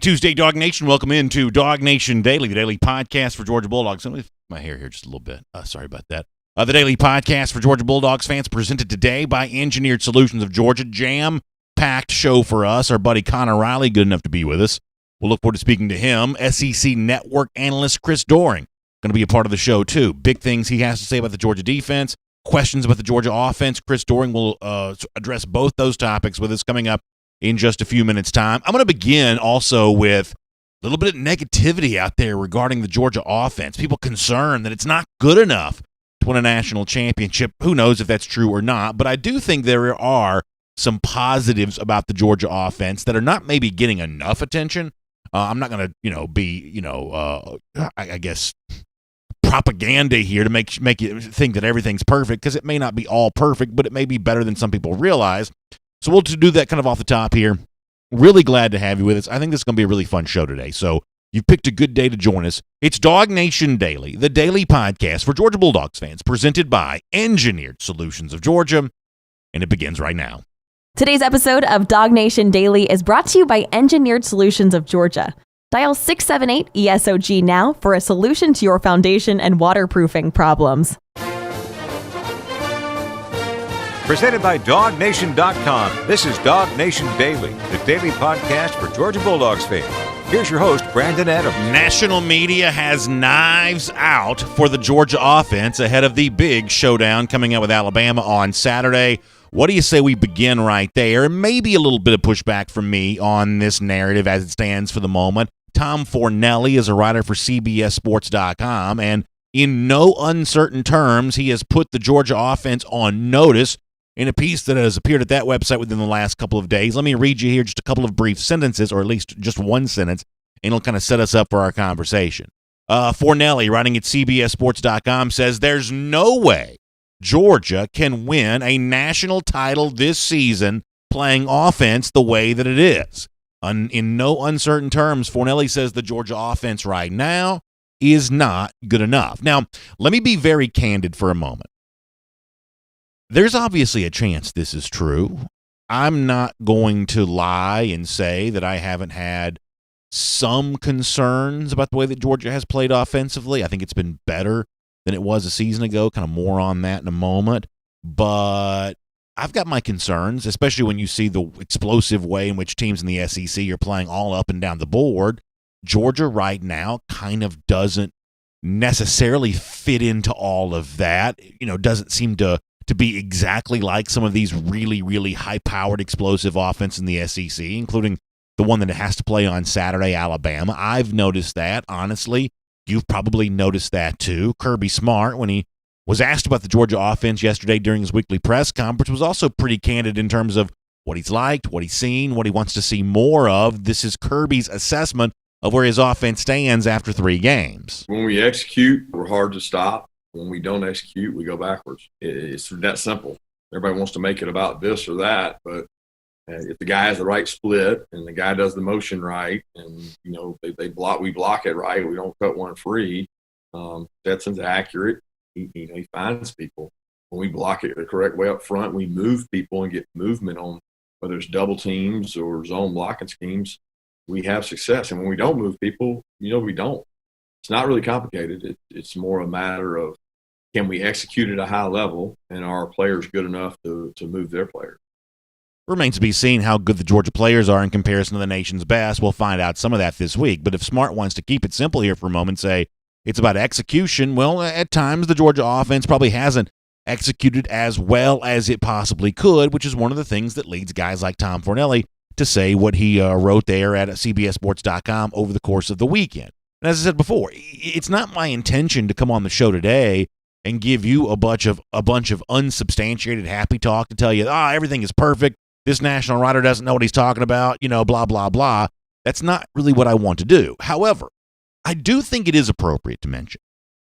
Tuesday, Dog Nation. Welcome into DawgNation Daily, the daily podcast for Georgia Bulldogs. Let me lift my hair here just a little bit. Sorry about that. The daily podcast for Georgia Bulldogs fans, presented today by Engineered Solutions of Georgia. Jam-packed show for us. Our buddy Connor Riley, good enough to be with us. We'll look forward to speaking to him. SEC Network analyst Chris Doering going to be a part of the show, too. Big things he has to say about the Georgia defense, questions about the Georgia offense. Chris Doering will address both those topics with us coming up in just a few minutes' time. I'm going to begin also with a little bit of negativity out there regarding the Georgia offense. People concerned that it's not good enough to win a national championship. Who knows if that's true or not, but I do think there are some positives about the Georgia offense that are not maybe getting enough attention. I'm not going to, be, I guess, propaganda here to make you think that everything's perfect, because it may not be all perfect, but it may be better than some people realize. So we'll do that kind of off the top here. Really glad to have you with us. I think this is going to be a really fun show today. So you've picked a good day to join us. It's DawgNation Daily, the daily podcast for Georgia Bulldogs fans, presented by Engineered Solutions of Georgia, and it begins right now. Today's episode of DawgNation Daily is brought to you by Engineered Solutions of Georgia. Dial 678-ESOG now for a solution to your foundation and waterproofing problems. Presented by DawgNation.com. This is DawgNation Daily, the daily podcast for Georgia Bulldogs fans. Here's your host, Brandon Adams. National media has knives out for the Georgia offense ahead of the big showdown coming out with Alabama on Saturday. What do you say we begin right there? Maybe a little bit of pushback from me on this narrative as it stands for the moment. Tom Fornelli is a writer for CBSSports.com, and in no uncertain terms, he has put the Georgia offense on notice in a piece that has appeared at that website within the last couple of days. Let me read you here just a couple of brief sentences, or at least just one sentence, and it'll kind of set us up for our conversation. Fornelli, writing at CBSSports.com, says there's no way Georgia can win a national title this season playing offense the way that it is. In no uncertain terms, Fornelli says the Georgia offense right now is not good enough. Now, let me be very candid for a moment. There's obviously a chance this is true. I'm not going to lie and say that I haven't had some concerns about the way that Georgia has played offensively. I think it's been better than it was a season ago, kind of more on that in a moment. But I've got my concerns, especially when you see the explosive way in which teams in the SEC are playing all up and down the board. Georgia right now kind of doesn't necessarily fit into all of that. Doesn't seem to be exactly like some of these really, really high-powered, explosive offense in the SEC, including the one that it has to play on Saturday, Alabama. I've noticed that, honestly. You've probably noticed that too. Kirby Smart, when he was asked about the Georgia offense yesterday during his weekly press conference, was also pretty candid in terms of what he's liked, what he's seen, what he wants to see more of. This is Kirby's assessment of where his offense stands after 3 games. When we execute, we're hard to stop. When we don't execute, we go backwards. It's that simple. Everybody wants to make it about this or that, but if the guy has the right split and the guy does the motion right, and we block it right, we don't cut one free. Stetson's accurate. He finds people. When we block it the correct way up front, we move people and get movement on whether it's double teams or zone blocking schemes. We have success. And when we don't move people, we don't. It's not really complicated. It's more a matter of, can we execute at a high level, and are our players good enough to move their players? Remains to be seen how good the Georgia players are in comparison to the nation's best. We'll find out some of that this week. But if Smart wants to keep it simple here for a moment, say it's about execution, well, at times the Georgia offense probably hasn't executed as well as it possibly could, which is one of the things that leads guys like Tom Fornelli to say what he wrote there at CBSSports.com over the course of the weekend. And as I said before, it's not my intention to come on the show today and give you a bunch of unsubstantiated happy talk to tell you, everything is perfect. This national writer doesn't know what he's talking about, blah, blah, blah. That's not really what I want to do. However, I do think it is appropriate to mention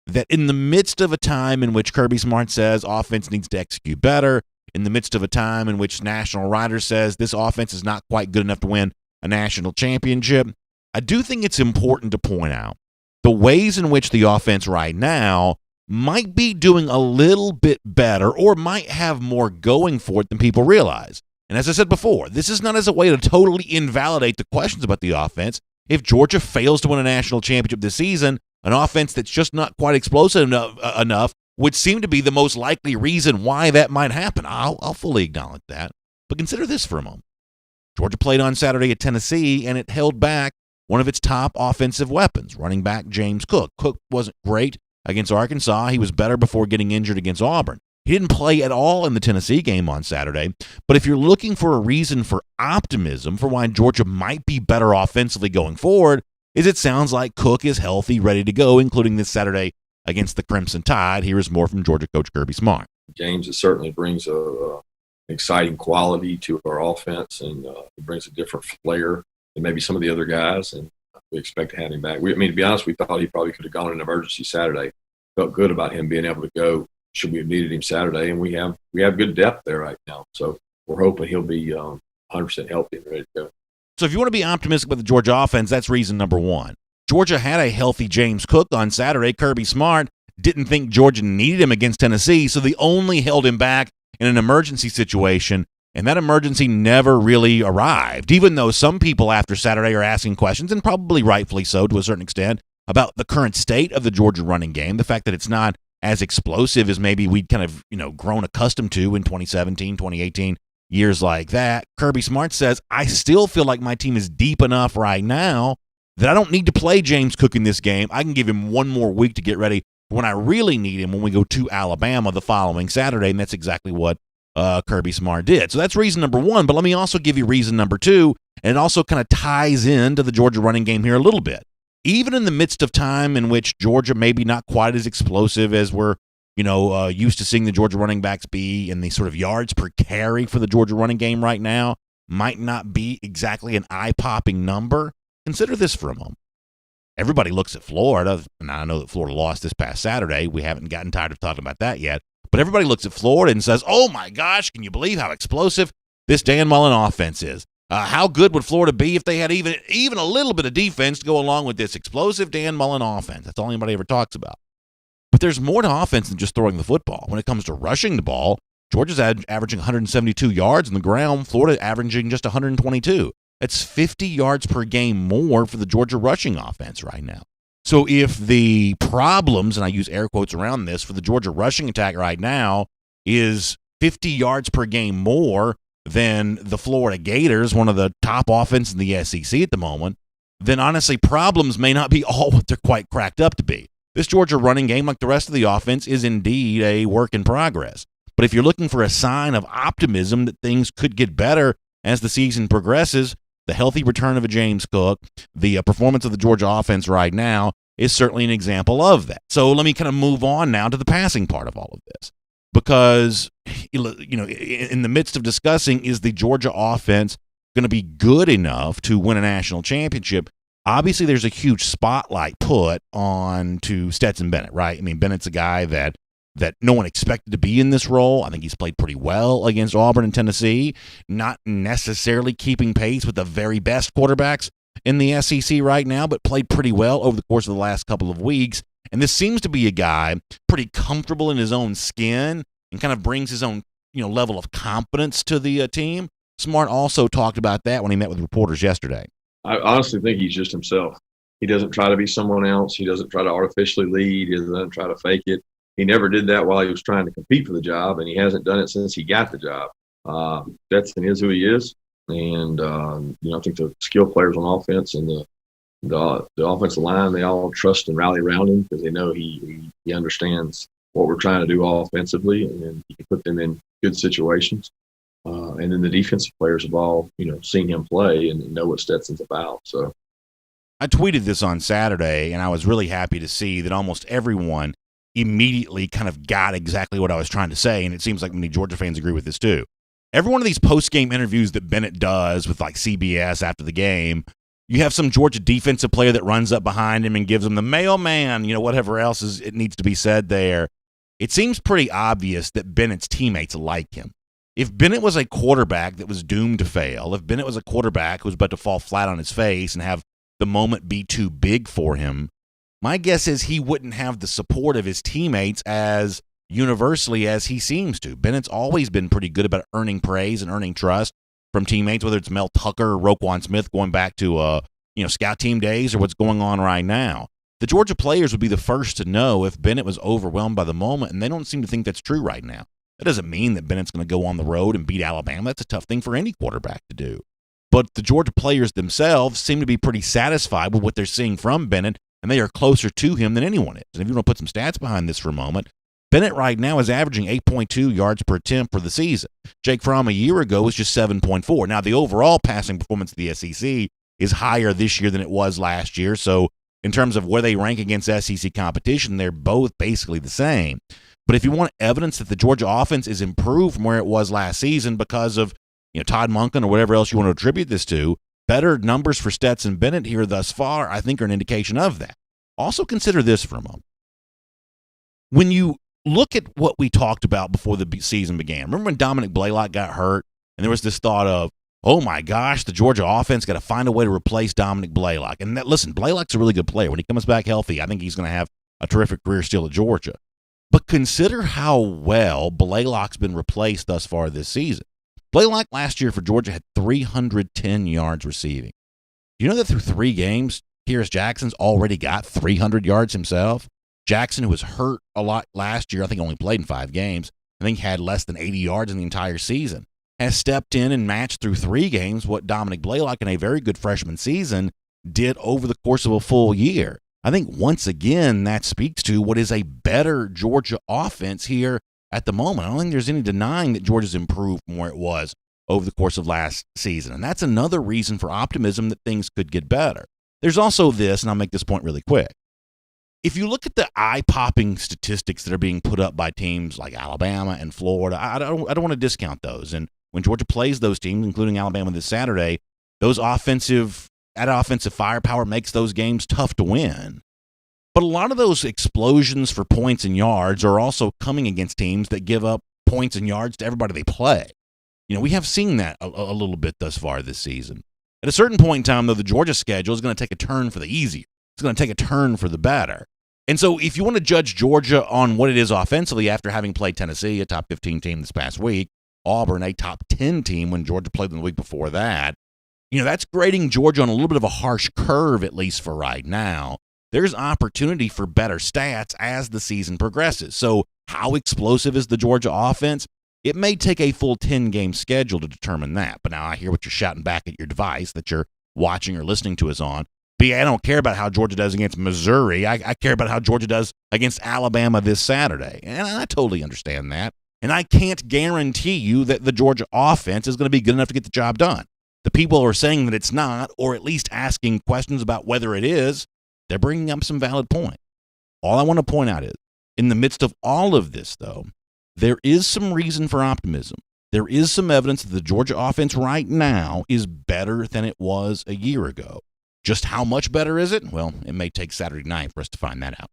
that in the midst of a time in which Kirby Smart says offense needs to execute better, in the midst of a time in which national writer says this offense is not quite good enough to win a national championship, I do think it's important to point out the ways in which the offense right now might be doing a little bit better or might have more going for it than people realize. And as I said before, this is not as a way to totally invalidate the questions about the offense. If Georgia fails to win a national championship this season, an offense that's just not quite explosive enough would seem to be the most likely reason why that might happen. I'll fully acknowledge that. But consider this for a moment. Georgia played on Saturday at Tennessee, and it held back one of its top offensive weapons, running back James Cook. Cook wasn't great against Arkansas. He was better before getting injured against Auburn. He didn't play at all in the Tennessee game on Saturday. But if you're looking for a reason for optimism for why Georgia might be better offensively going forward, it sounds like Cook is healthy, ready to go, including this Saturday against the Crimson Tide. Here is more from Georgia coach Kirby Smart. James, it certainly brings a exciting quality to our offense, and he brings a different flair than maybe some of the other guys, and we expect to have him back. To be honest, we thought he probably could have gone in emergency Saturday. Felt good about him being able to go should we have needed him Saturday, and we have good depth there right now. So we're hoping he'll be 100% healthy and ready to go. So if you want to be optimistic about the Georgia offense, that's reason number one. Georgia had a healthy James Cook on Saturday. Kirby Smart didn't think Georgia needed him against Tennessee, so they only held him back in an emergency situation, and that emergency never really arrived, even though some people after Saturday are asking questions, and probably rightfully so to a certain extent, about the current state of the Georgia running game, the fact that it's not as explosive as maybe we'd kind of, grown accustomed to in 2017, 2018, years like that. Kirby Smart says, I still feel like my team is deep enough right now that I don't need to play James Cook in this game. I can give him one more week to get ready when I really need him when we go to Alabama the following Saturday, and that's exactly what Kirby Smart did. So that's reason number one, but let me also give you reason number two, and it also kind of ties into the Georgia running game here a little bit. Even in the midst of time in which Georgia maybe not quite as explosive as we're used to seeing the Georgia running backs be, and the sort of yards per carry for the Georgia running game right now might not be exactly an eye-popping number, consider this for a moment. Everybody looks at Florida, and I know that Florida lost this past Saturday. We haven't gotten tired of talking about that yet. But everybody looks at Florida and says, oh, my gosh, can you believe how explosive this Dan Mullen offense is? How good would Florida be if they had even a little bit of defense to go along with this explosive Dan Mullen offense? That's all anybody ever talks about. But there's more to offense than just throwing the football. When it comes to rushing the ball, Georgia's averaging 172 yards on the ground. Florida averaging just 122. That's 50 yards per game more for the Georgia rushing offense right now. So if the problems, and I use air quotes around this, for the Georgia rushing attack right now is 50 yards per game more than the Florida Gators, one of the top offenses in the SEC at the moment, then honestly problems may not be all what they're quite cracked up to be. This Georgia running game, like the rest of the offense, is indeed a work in progress. But if you're looking for a sign of optimism that things could get better as the season progresses, the healthy return of a James Cook, the performance of the Georgia offense right now is certainly an example of that. So let me kind of move on now to the passing part of all of this. Because, in the midst of discussing, is the Georgia offense going to be good enough to win a national championship? Obviously, there's a huge spotlight put on to Stetson Bennett, right? I mean, Bennett's a guy that no one expected to be in this role. I think he's played pretty well against Auburn and Tennessee, not necessarily keeping pace with the very best quarterbacks in the SEC right now, but played pretty well over the course of the last couple of weeks. And this seems to be a guy pretty comfortable in his own skin and kind of brings his own, level of confidence to the team. Smart also talked about that when he met with reporters yesterday. I honestly think he's just himself. He doesn't try to be someone else. He doesn't try to artificially lead. He doesn't try to fake it. He never did that while he was trying to compete for the job, and he hasn't done it since he got the job. Stetson is who he is, and I think the skill players on offense and the offensive line, they all trust and rally around him because they know he understands what we're trying to do offensively, and he can put them in good situations. And then the defensive players have all, seen him play and know what Stetson's about. So I tweeted this on Saturday, and I was really happy to see that almost everyone immediately kind of got exactly what I was trying to say, and it seems like many Georgia fans agree with this too. Every one of these post-game interviews that Bennett does with like CBS after the game, you have some Georgia defensive player that runs up behind him and gives him the mailman, whatever else it needs to be said there. It seems pretty obvious that Bennett's teammates like him. If Bennett was a quarterback that was doomed to fail, if Bennett was a quarterback who was about to fall flat on his face and have the moment be too big for him, my guess is he wouldn't have the support of his teammates as universally as he seems to. Bennett's always been pretty good about earning praise and earning trust from teammates, whether it's Mel Tucker or Roquan Smith going back to scout team days or what's going on right now. The Georgia players would be the first to know if Bennett was overwhelmed by the moment, and they don't seem to think that's true right now. That doesn't mean that Bennett's going to go on the road and beat Alabama. That's a tough thing for any quarterback to do. But the Georgia players themselves seem to be pretty satisfied with what they're seeing from Bennett, and they are closer to him than anyone is. And if you want to put some stats behind this for a moment, Bennett right now is averaging 8.2 yards per attempt for the season. Jake Fromm a year ago was just 7.4. Now, the overall passing performance of the SEC is higher this year than it was last year. So in terms of where they rank against SEC competition, they're both basically the same. But if you want evidence that the Georgia offense is improved from where it was last season because of Todd Monken or whatever else you want to attribute this to, better numbers for Stetson Bennett here thus far, I think, are an indication of that. Also consider this for a moment. When you look at what we talked about before the season began, remember when Dominic Blaylock got hurt and there was this thought of, oh my gosh, the Georgia offense got to find a way to replace Dominic Blaylock. And listen, Blaylock's a really good player. When he comes back healthy, I think he's going to have a terrific career still at Georgia. But consider how well Blaylock's been replaced thus far this season. Blaylock last year for Georgia had 310 yards receiving. You know that through 3 games, Kyrus Jackson's already got 300 yards himself? Jackson, who was hurt a lot last year, I think only played in 5 games, I think had less than 80 yards in the entire season, has stepped in and matched through 3 games what Dominic Blaylock in a very good freshman season did over the course of a full year. I think once again that speaks to what is a better Georgia offense here at the moment. I don't think there's any denying that Georgia's improved from where it was over the course of last season. And that's another reason for optimism that things could get better. There's also this, and I'll make this point really quick. If you look at the eye-popping statistics that are being put up by teams like Alabama and Florida, I don't want to discount those. And when Georgia plays those teams, including Alabama this Saturday, that offensive firepower makes those games tough to win. But a lot of those explosions for points and yards are also coming against teams that give up points and yards to everybody they play. We have seen that a little bit thus far this season. At a certain point in time, though, the Georgia schedule is going to take a turn for the easier. It's going to take a turn for the better. And so if you want to judge Georgia on what it is offensively after having played Tennessee, a top 15 team this past week, Auburn, a top 10 team when Georgia played them the week before that, that's grading Georgia on a little bit of a harsh curve, at least for right now. There's opportunity for better stats as the season progresses. So how explosive is the Georgia offense? It may take a full 10-game schedule to determine that. But now I hear what you're shouting back at your device that you're watching or listening to us on. B, I don't care about how Georgia does against Missouri. I care about how Georgia does against Alabama this Saturday. And I totally understand that. And I can't guarantee you that the Georgia offense is going to be good enough to get the job done. The people who are saying that it's not, or at least asking questions about whether it is, they're bringing up some valid points. All I want to point out is, in the midst of all of this, though, there is some reason for optimism. There is some evidence that the Georgia offense right now is better than it was a year ago. Just how much better is it? Well, it may take Saturday night for us to find that out.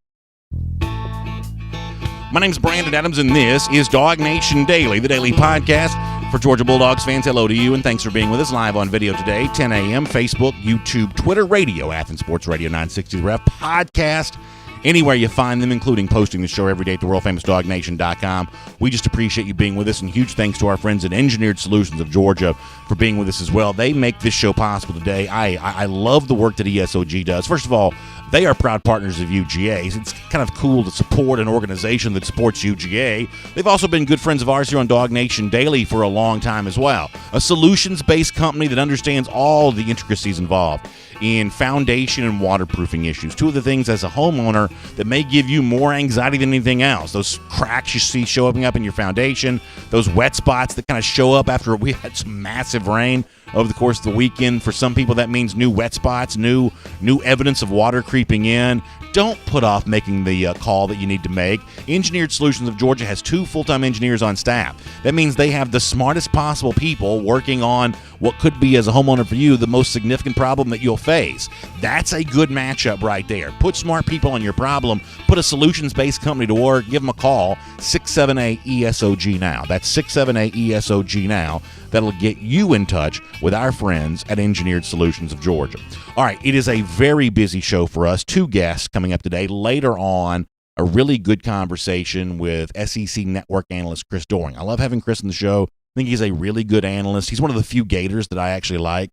My name's Brandon Adams, and this is DawgNation Daily, the daily podcast for Georgia Bulldogs fans. Hello to you, and thanks for being with us live on video today, 10 a.m., Facebook, YouTube, Twitter, radio, Athens Sports Radio 960 The Ref, podcast, anywhere you find them, including posting the show every day at the world-famous DawgNation.com. We just appreciate you being with us, and huge thanks to our friends at Engineered Solutions of Georgia for being with us as well. They make this show possible today. I love the work that ESOG does. First of all, they are proud partners of UGA. It's kind of cool to support an organization that supports UGA. They've also been good friends of ours here on DawgNation Daily for a long time as well. A solutions-based company that understands all the intricacies involved in foundation and waterproofing issues. Two of the things as a homeowner that may give you more anxiety than anything else. Those cracks you see showing up in your foundation, those wet spots that kind of show up after we had some massive rain over the course of the weekend. For some people, that means new wet spots, new evidence of water creeping in. Don't put off making the call that you need to make. Engineered Solutions of Georgia has 2 full-time engineers on staff. That means they have the smartest possible people working on what could be, as a homeowner for you, the most significant problem that you'll face. That's a good matchup right there. Put smart people on your problem. Put a solutions-based company to work. Give them a call, 678-ESOG now. That's 678-ESOG now. That'll get you in touch with our friends at Engineered Solutions of Georgia. All right, it is a very busy show for us. 2 guests coming up today. Later on, a really good conversation with SEC Network analyst Chris Doering. I love having Chris on the show. I think he's a really good analyst. He's one of the few Gators that I actually like.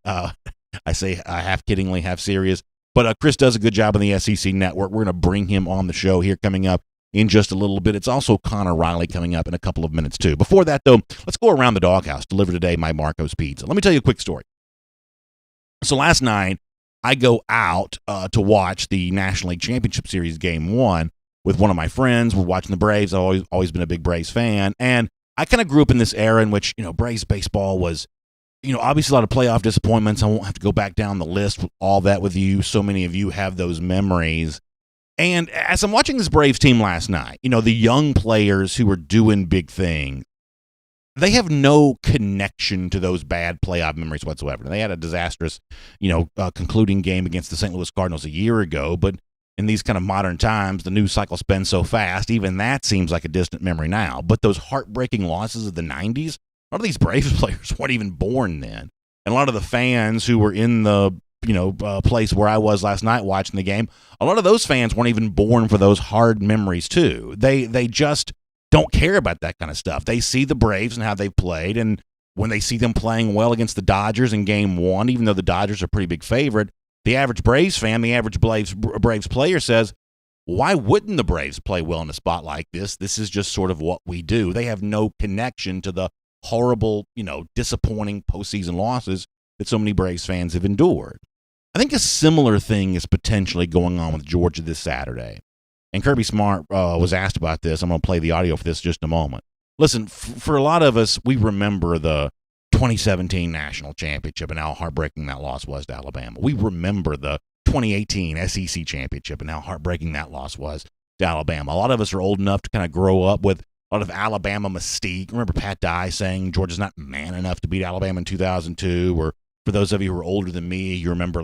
I say half kiddingly, half serious. But Chris does a good job on the SEC Network. We're going to bring him on the show here coming up in just a little bit. It's also Connor Riley coming up in a couple of minutes, too. Before that, though, let's go around the doghouse, delivered today by Marco's Pizza. Let me tell you a quick story. So last night, I go out to watch the National League Championship Series Game 1 with one of my friends. We're watching the Braves. I've always been a big Braves fan. And I kind of grew up in this era in which, Braves baseball was, obviously a lot of playoff disappointments. I won't have to go back down the list with all that with you. So many of you have those memories. And as I'm watching this Braves team last night, the young players who are doing big things, they have no connection to those bad playoff memories whatsoever. They had a disastrous, concluding game against the St. Louis Cardinals a year ago, but in these kind of modern times, the news cycle spins so fast, even that seems like a distant memory now. But those heartbreaking losses of the 90s, a lot of these Braves players weren't even born then. And a lot of the fans who were in the place where I was last night watching the game, a lot of those fans weren't even born for those hard memories too. They just don't care about that kind of stuff. They see the Braves and how they've played, and when they see them playing well against the Dodgers in Game 1, even though the Dodgers are a pretty big favorite, the average Braves fan, the average Braves player says, why wouldn't the Braves play well in a spot like this? This is just sort of what we do. They have no connection to the horrible, disappointing postseason losses that so many Braves fans have endured. I think a similar thing is potentially going on with Georgia this Saturday. And Kirby Smart was asked about this. I'm going to play the audio for this in just a moment. Listen, for a lot of us, we remember the 2017 National Championship and how heartbreaking that loss was to Alabama. We remember the 2018 SEC Championship and how heartbreaking that loss was to Alabama. A lot of us are old enough to kind of grow up with a lot of Alabama mystique. Remember Pat Dye saying Georgia's not man enough to beat Alabama in 2002, or for those of you who are older than me, you remember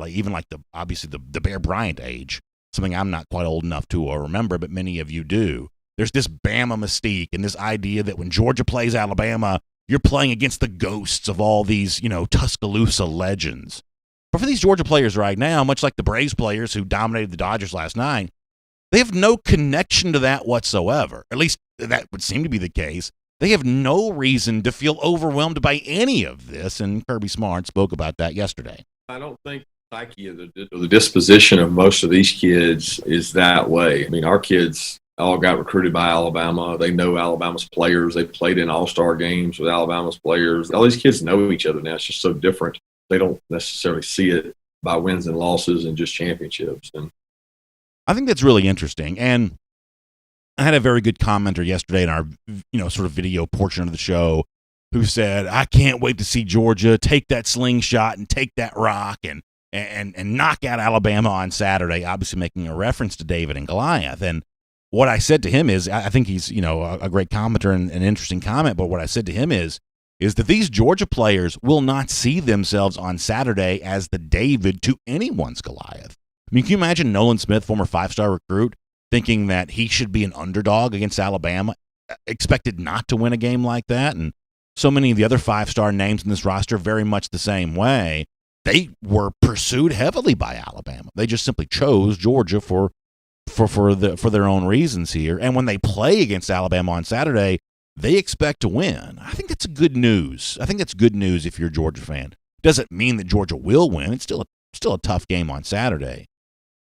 obviously the Bear Bryant age, something I'm not quite old enough to remember, but many of you do. There's this Bama mystique and this idea that when Georgia plays Alabama, you're playing against the ghosts of all these, Tuscaloosa legends. But for these Georgia players right now, much like the Braves players who dominated the Dodgers last night, they have no connection to that whatsoever. At least that would seem to be the case. They have no reason to feel overwhelmed by any of this, and Kirby Smart spoke about that yesterday. I don't think the psyche of the disposition of most of these kids is that way. I mean, our kids all got recruited by Alabama. They know Alabama's players. They played in all-star games with Alabama's players. All these kids know each other now. It's just so different. They don't necessarily see it by wins and losses and just championships. And I think that's really interesting. And I had a very good commenter yesterday in our, sort of video portion of the show who said, I can't wait to see Georgia take that slingshot and take that rock and knock out Alabama on Saturday, obviously making a reference to David and Goliath. And what I said to him is, I think he's, a great commenter and an interesting comment, but what I said to him is that these Georgia players will not see themselves on Saturday as the David to anyone's Goliath. I mean, can you imagine Nolan Smith, former 5-star recruit, thinking that he should be an underdog against Alabama, expected not to win a game like that? And so many of the other 5-star names in this roster very much the same way. They were pursued heavily by Alabama. They just simply chose Georgia for their own reasons here. And when they play against Alabama on Saturday, they expect to win. I think that's good news. I think that's good news if you're a Georgia fan. Doesn't mean that Georgia will win. It's still a tough game on Saturday.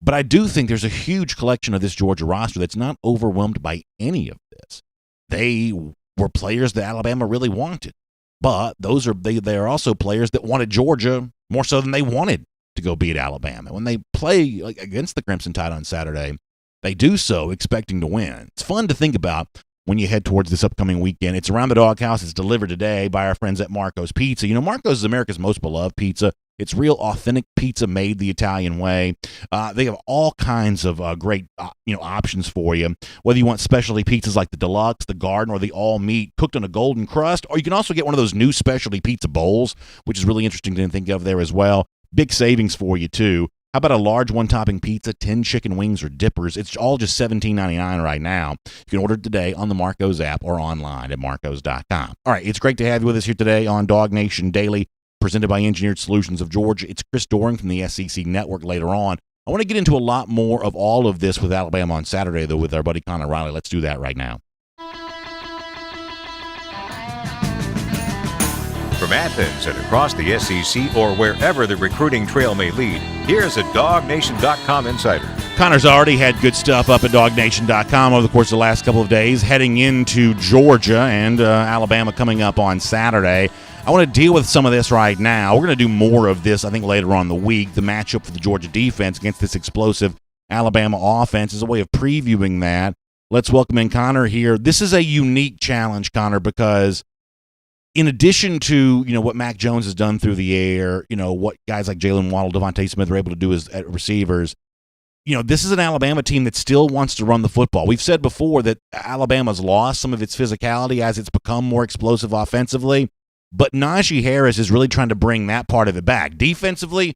But I do think there's a huge collection of this Georgia roster that's not overwhelmed by any of this. They were players that Alabama really wanted. But they are also players that wanted Georgia more so than they wanted to go beat Alabama. When they play against the Crimson Tide on Saturday, they do so expecting to win. It's fun to think about when you head towards this upcoming weekend. It's around the doghouse. It's delivered today by our friends at Marco's Pizza. Marco's is America's most beloved pizza. It's real authentic pizza made the Italian way. They have all kinds of great options for you, whether you want specialty pizzas like the Deluxe, the Garden, or the All Meat cooked on a golden crust, or you can also get one of those new specialty pizza bowls, which is really interesting to think of there as well. Big savings for you, too. How about a large one-topping pizza, 10 chicken wings, or dippers? It's all just $17.99 right now. You can order it today on the Marco's app or online at marcos.com. All right, it's great to have you with us here today on DawgNation Daily, presented by Engineered Solutions of Georgia. It's Chris Doering from the SEC Network later on. I want to get into a lot more of all of this with Alabama on Saturday, though, with our buddy Connor Riley. Let's do that right now. From Athens and across the SEC or wherever the recruiting trail may lead, here's a DawgNation.com insider. Connor's already had good stuff up at DawgNation.com over the course of the last couple of days, heading into Georgia and Alabama coming up on Saturday. I want to deal with some of this right now. We're going to do more of this, I think, later on in the week. The matchup for the Georgia defense against this explosive Alabama offense is a way of previewing that. Let's welcome in Connor here. This is a unique challenge, Connor, because in addition to, what Mac Jones has done through the air, what guys like Jalen Waddle, Devontae Smith are able to do as receivers, this is an Alabama team that still wants to run the football. We've said before that Alabama's lost some of its physicality as it's become more explosive offensively, but Najee Harris is really trying to bring that part of it back. Defensively,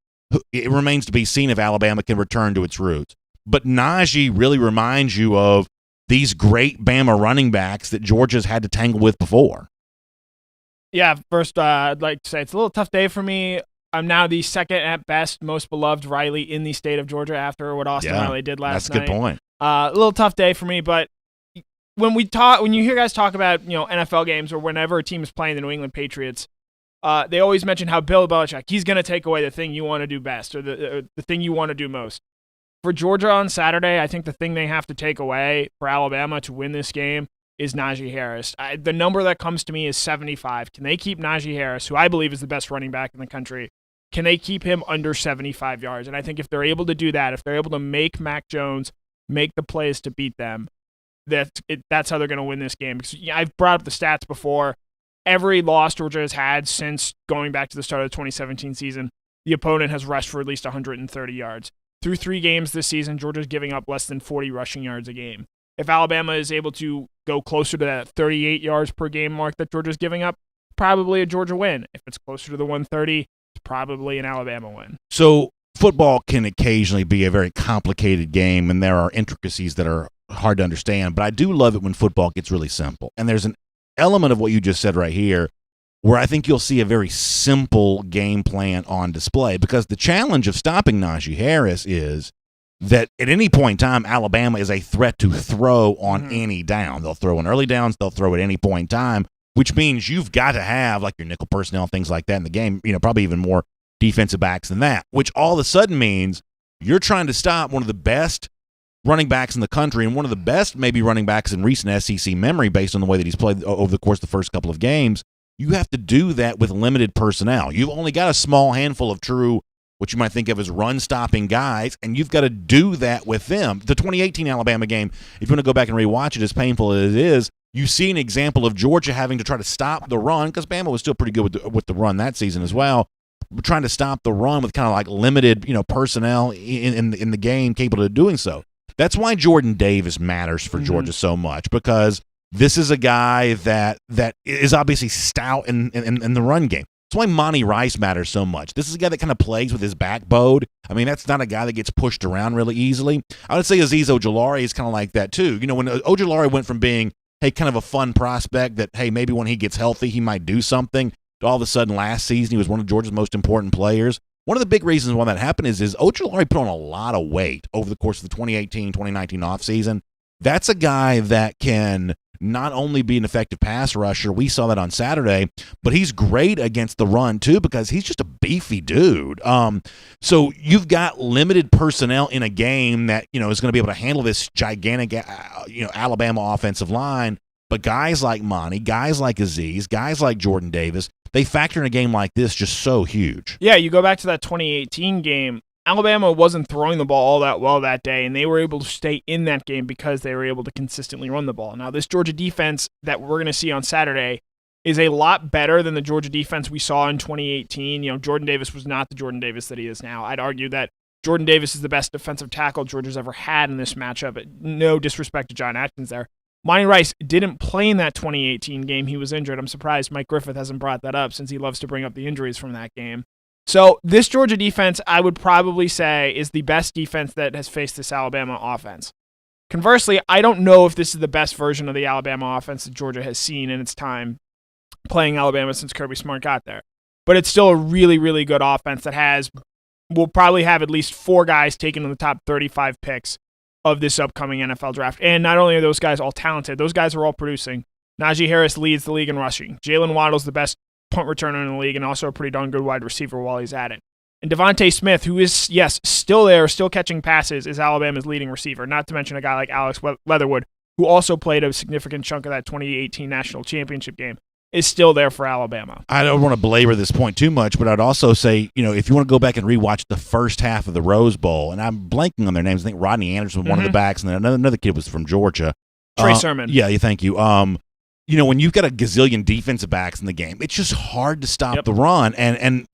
it remains to be seen if Alabama can return to its roots. But Najee really reminds you of these great Bama running backs that Georgia's had to tangle with before. Yeah, first, I'd like to say it's a little tough day for me. I'm now the second at best most beloved Riley in the state of Georgia after what Austin Riley did last night. That's a good point. A little tough day for me, but when you hear guys talk about NFL games or whenever a team is playing the New England Patriots, they always mention how Bill Belichick, he's going to take away the thing you want to do best or the thing you want to do most. For Georgia on Saturday, I think the thing they have to take away for Alabama to win this game is Najee Harris. The number that comes to me is 75. Can they keep Najee Harris, who I believe is the best running back in the country, can they keep him under 75 yards? And I think if they're able to do that, if they're able to make Mac Jones make the plays to beat them, that's how they're going to win this game. Because I've brought up the stats before. Every loss Georgia has had since going back to the start of the 2017 season, the opponent has rushed for at least 130 yards. Through 3 games this season, Georgia's giving up less than 40 rushing yards a game. If Alabama is able to go closer to that 38 yards per game mark that Georgia's giving up, probably a Georgia win. If it's closer to the 130, it's probably an Alabama win. So football can occasionally be a very complicated game, and there are intricacies that are hard to understand. But I do love it when football gets really simple. And there's an element of what you just said right here where I think you'll see a very simple game plan on display, because the challenge of stopping Najee Harris is that at any point in time, Alabama is a threat to throw on any down. They'll throw in early downs. They'll throw at any point in time, which means you've got to have like your nickel personnel, things like that in the game, probably even more defensive backs than that, which all of a sudden means you're trying to stop one of the best running backs in the country and one of the best maybe running backs in recent SEC memory based on the way that he's played over the course of the first couple of games. You have to do that with limited personnel. You've only got a small handful of true, what you might think of as run-stopping guys, and you've got to do that with them. The 2018 Alabama game, if you want to go back and rewatch it, as painful as it is, you see an example of Georgia having to try to stop the run, because Bama was still pretty good with the run that season as well, trying to stop the run with kind of like limited personnel in the game capable of doing so. That's why Jordan Davis matters for Georgia so much, because this is a guy that is obviously stout in the run game. That's why Monty Rice matters so much. This is a guy that kind of plays with his backbone. I mean, that's not a guy that gets pushed around really easily. I would say Azeez Ojulari is kind of like that too. When Ojulari went from being, hey, kind of a fun prospect that, hey, maybe when he gets healthy, he might do something, to all of a sudden last season he was one of Georgia's most important players. One of the big reasons why that happened is Ojulari put on a lot of weight over the course of the 2018-2019 offseason. That's a guy that can not only be an effective pass rusher, we saw that on Saturday, but he's great against the run too, because he's just a beefy dude. So you've got limited personnel in a game that is going to be able to handle this gigantic Alabama offensive line, but guys like Monty, guys like Azeez, guys like Jordan Davis, they factor in a game like this just so huge. Yeah, you go back to that 2018 game, Alabama wasn't throwing the ball all that well that day, and they were able to stay in that game because they were able to consistently run the ball. Now, this Georgia defense that we're going to see on Saturday is a lot better than the Georgia defense we saw in 2018. Jordan Davis was not the Jordan Davis that he is now. I'd argue that Jordan Davis is the best defensive tackle Georgia's ever had in this matchup. No disrespect to John Atkins there. Monty Rice didn't play in that 2018 game. He was injured. I'm surprised Mike Griffith hasn't brought that up, since he loves to bring up the injuries from that game. So this Georgia defense, I would probably say, is the best defense that has faced this Alabama offense. Conversely, I don't know if this is the best version of the Alabama offense that Georgia has seen in its time playing Alabama since Kirby Smart got there. But it's still a really, really good offense that will probably have at least 4 guys taken in the top 35 picks of this upcoming NFL draft. And not only are those guys all talented, those guys are all producing. Najee Harris leads the league in rushing. Jalen Waddle's the best punt returner in the league and also a pretty darn good wide receiver while he's at it. And Devontae Smith, who is, yes, still there, still catching passes, is Alabama's leading receiver, not to mention a guy like Alex Leatherwood, who also played a significant chunk of that 2018 national championship game, is still there for Alabama. I don't want to belabor this point too much, but I'd also say, if you want to go back and rewatch the first half of the Rose Bowl, and I'm blanking on their names, I think Rodney Anderson was one of the backs, and then another kid was from Georgia. Trey Sermon. Yeah, thank you. When you've got a gazillion defensive backs in the game, it's just hard to stop the run. And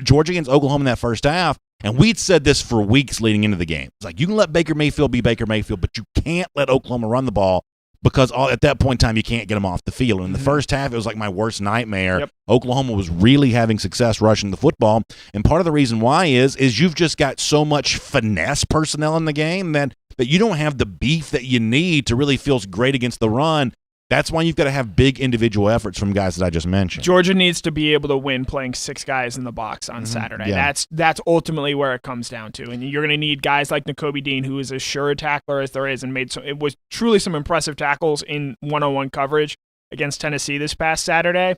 Georgia against Oklahoma in that first half, and we'd said this for weeks leading into the game. It's like, you can let Baker Mayfield be Baker Mayfield, but you can't let Oklahoma run the ball because at that point in time, you can't get them off the field. And in the first half, it was like my worst nightmare. Yep. Oklahoma was really having success rushing the football. And part of the reason why is you've just got so much finesse personnel in the game that you don't have the beef that you need to really feel great against the run. That's why you've got to have big individual efforts from guys that I just mentioned. Georgia needs to be able to win playing 6 guys in the box on Saturday. Yeah. That's ultimately where it comes down to. And you're going to need guys like Nakobe Dean, who is as sure a tackler as there is, and it was truly some impressive tackles in one-on-one coverage against Tennessee this past Saturday.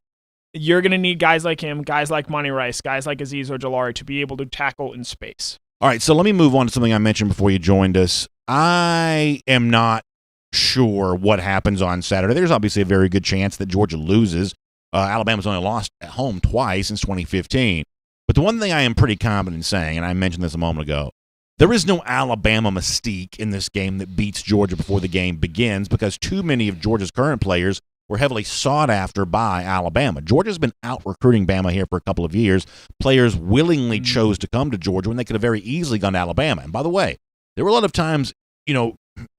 You're going to need guys like him, guys like Monty Rice, guys like Azeez Ojulari to be able to tackle in space. All right, so let me move on to something I mentioned before you joined us. I am not sure what happens on Saturday. There's obviously a very good chance that Georgia loses. Alabama's only lost at home twice since 2015. But the one thing I am pretty confident in saying, and I mentioned this a moment ago, there is no Alabama mystique in this game that beats Georgia before the game begins because too many of Georgia's current players were heavily sought after by Alabama. Georgia's been out-recruiting Bama here for a couple of years. Players willingly chose to come to Georgia when they could have very easily gone to Alabama. And by the way, there were a lot of times,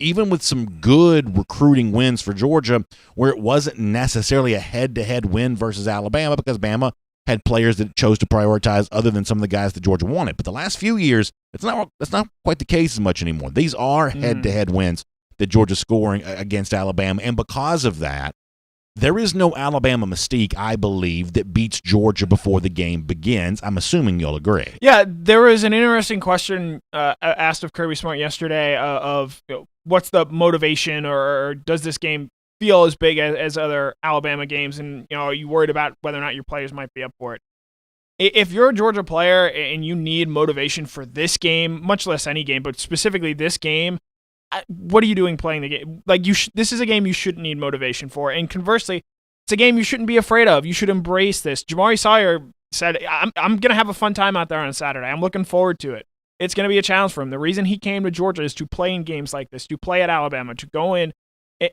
even with some good recruiting wins for Georgia, where it wasn't necessarily a head-to-head win versus Alabama because Bama had players that it chose to prioritize other than some of the guys that Georgia wanted. But the last few years, that's not quite the case as much anymore. These are head-to-head wins that Georgia's scoring against Alabama, and because of that, there is no Alabama mystique, I believe, that beats Georgia before the game begins. I'm assuming you'll agree. Yeah, there was an interesting question asked of Kirby Smart yesterday of what's the motivation, or does this game feel as big as other Alabama games, and are you worried about whether or not your players might be up for it? If you're a Georgia player and you need motivation for this game, much less any game, but specifically this game, what are you doing playing the game? This is a game you shouldn't need motivation for. And conversely, it's a game you shouldn't be afraid of. You should embrace this. Jamari Sawyer said, I'm going to have a fun time out there on Saturday. I'm looking forward to it. It's going to be a challenge for him. The reason he came to Georgia is to play in games like this, to play at Alabama, to go in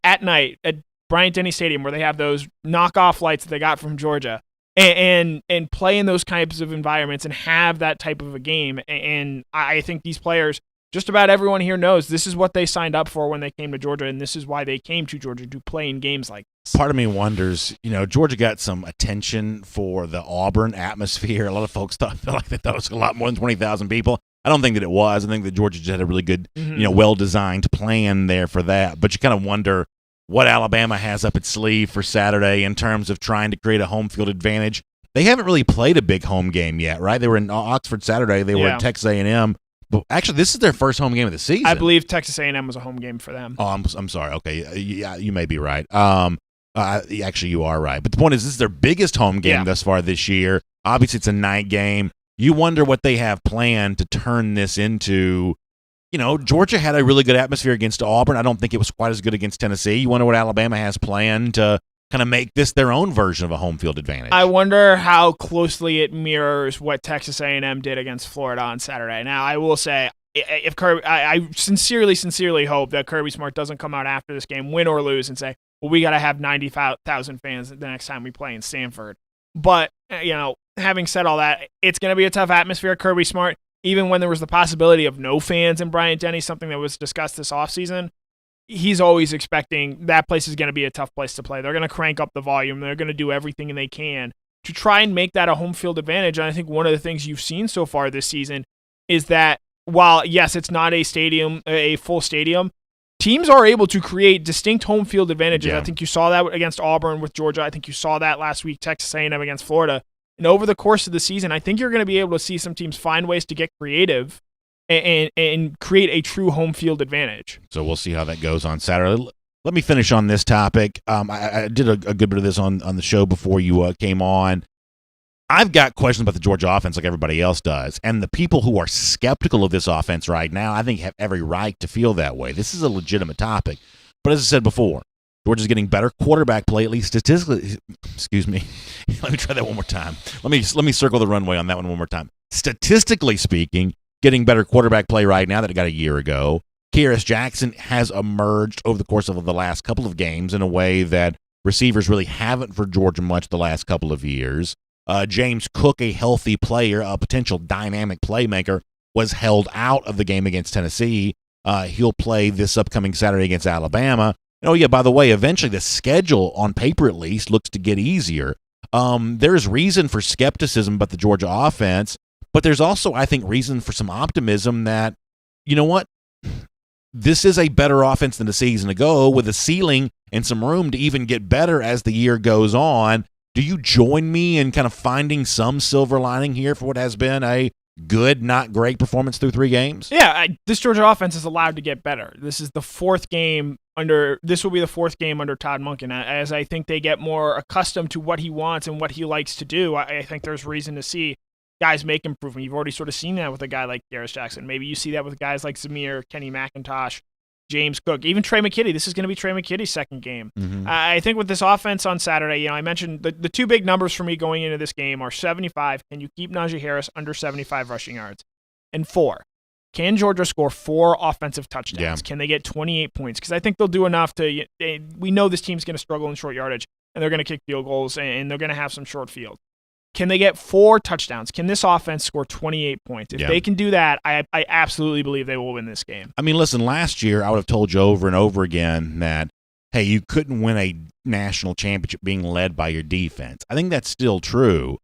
at night at Bryant-Denny Stadium where they have those knockoff lights that they got from Georgia and play in those types of environments and have that type of a game. And I think these players, just about everyone here knows this is what they signed up for when they came to Georgia, and this is why they came to Georgia, to play in games like this. Part of me wonders, Georgia got some attention for the Auburn atmosphere. A lot of folks felt like they thought it was a lot more than 20,000 people. I don't think that it was. I think that Georgia just had a really good, well-designed plan there for that. But you kind of wonder what Alabama has up its sleeve for Saturday in terms of trying to create a home field advantage. They haven't really played a big home game yet, right? They were in Oxford Saturday. They were at Texas A&M. But actually, this is their first home game of the season. I believe Texas A&M was a home game for them. Oh, I'm sorry. Okay, yeah, you may be right. Actually, you are right. But the point is, this is their biggest home game thus far this year. Obviously, it's a night game. You wonder what they have planned to turn this into. Georgia had a really good atmosphere against Auburn. I don't think it was quite as good against Tennessee. You wonder what Alabama has planned to kind of make this their own version of a home field advantage. I wonder how closely it mirrors what Texas A&M did against Florida on Saturday. Now, I will say, if Kirby, I sincerely hope that Kirby Smart doesn't come out after this game, win or lose, and say, well, we got to have 90,000 fans the next time we play in Stanford. But, having said all that, it's going to be a tough atmosphere at Kirby Smart. Even when there was the possibility of no fans in Bryant-Denny, something that was discussed this offseason, he's always expecting that place is going to be a tough place to play. They're going to crank up the volume. They're going to do everything they can to try and make that a home field advantage. And I think one of the things you've seen so far this season is that while, yes, it's not a full stadium, teams are able to create distinct home field advantages. Yeah. I think you saw that against Auburn with Georgia. I think you saw that last week, Texas A&M against Florida. And over the course of the season, I think you're going to be able to see some teams find ways to get creative and create a true home field advantage. So we'll see how that goes on Saturday. Let me finish on this topic. I did a good bit of this on the show before you came on. I've got questions about the Georgia offense like everybody else does, and the people who are skeptical of this offense right now, I think, have every right to feel that way. This is a legitimate topic. But as I said before, Georgia's getting better quarterback play, at least statistically. Excuse me. Let me try that one more time. Let me circle the runway on that one more time. Statistically speaking, getting better quarterback play right now than it got a year ago. Kearis Jackson has emerged over the course of the last couple of games in a way that receivers really haven't for Georgia much the last couple of years. James Cook, a healthy player, a potential dynamic playmaker, was held out of the game against Tennessee. He'll play this upcoming Saturday against Alabama. And, oh, yeah, by the way, eventually the schedule, on paper at least, looks to get easier. There's reason for skepticism about the Georgia offense, but there's also, I think, reason for some optimism that, you know what, this is a better offense than a season ago with a ceiling and some room to even get better as the year goes on. Do you join me in kind of finding some silver lining here for what has been a good, not great performance through 3 games? Yeah, this Georgia offense is allowed to get better. This will be the 4th game under Todd Monken. As I think they get more accustomed to what he wants and what he likes to do, I think there's reason to see guys make improvement. You've already sort of seen that with a guy like Kearis Jackson. Maybe you see that with guys like Zamir, Kenny McIntosh, James Cook, even Trey McKitty. This is going to be Trey McKitty's 2nd game. Mm-hmm. I think with this offense on Saturday, I mentioned the 2 big numbers for me going into this game are 75. Can you keep Najee Harris under 75 rushing yards? And 4. Can Georgia score 4 offensive touchdowns? Yeah. Can they get 28 points? Because I think they'll do enough to. We know this team's going to struggle in short yardage, and they're going to kick field goals, and they're going to have some short field. Can they get 4 touchdowns? Can this offense score 28 points? If they can do that, I absolutely believe they will win this game. I mean, listen, last year I would have told you over and over again that, hey, you couldn't win a national championship being led by your defense. I think that's still true,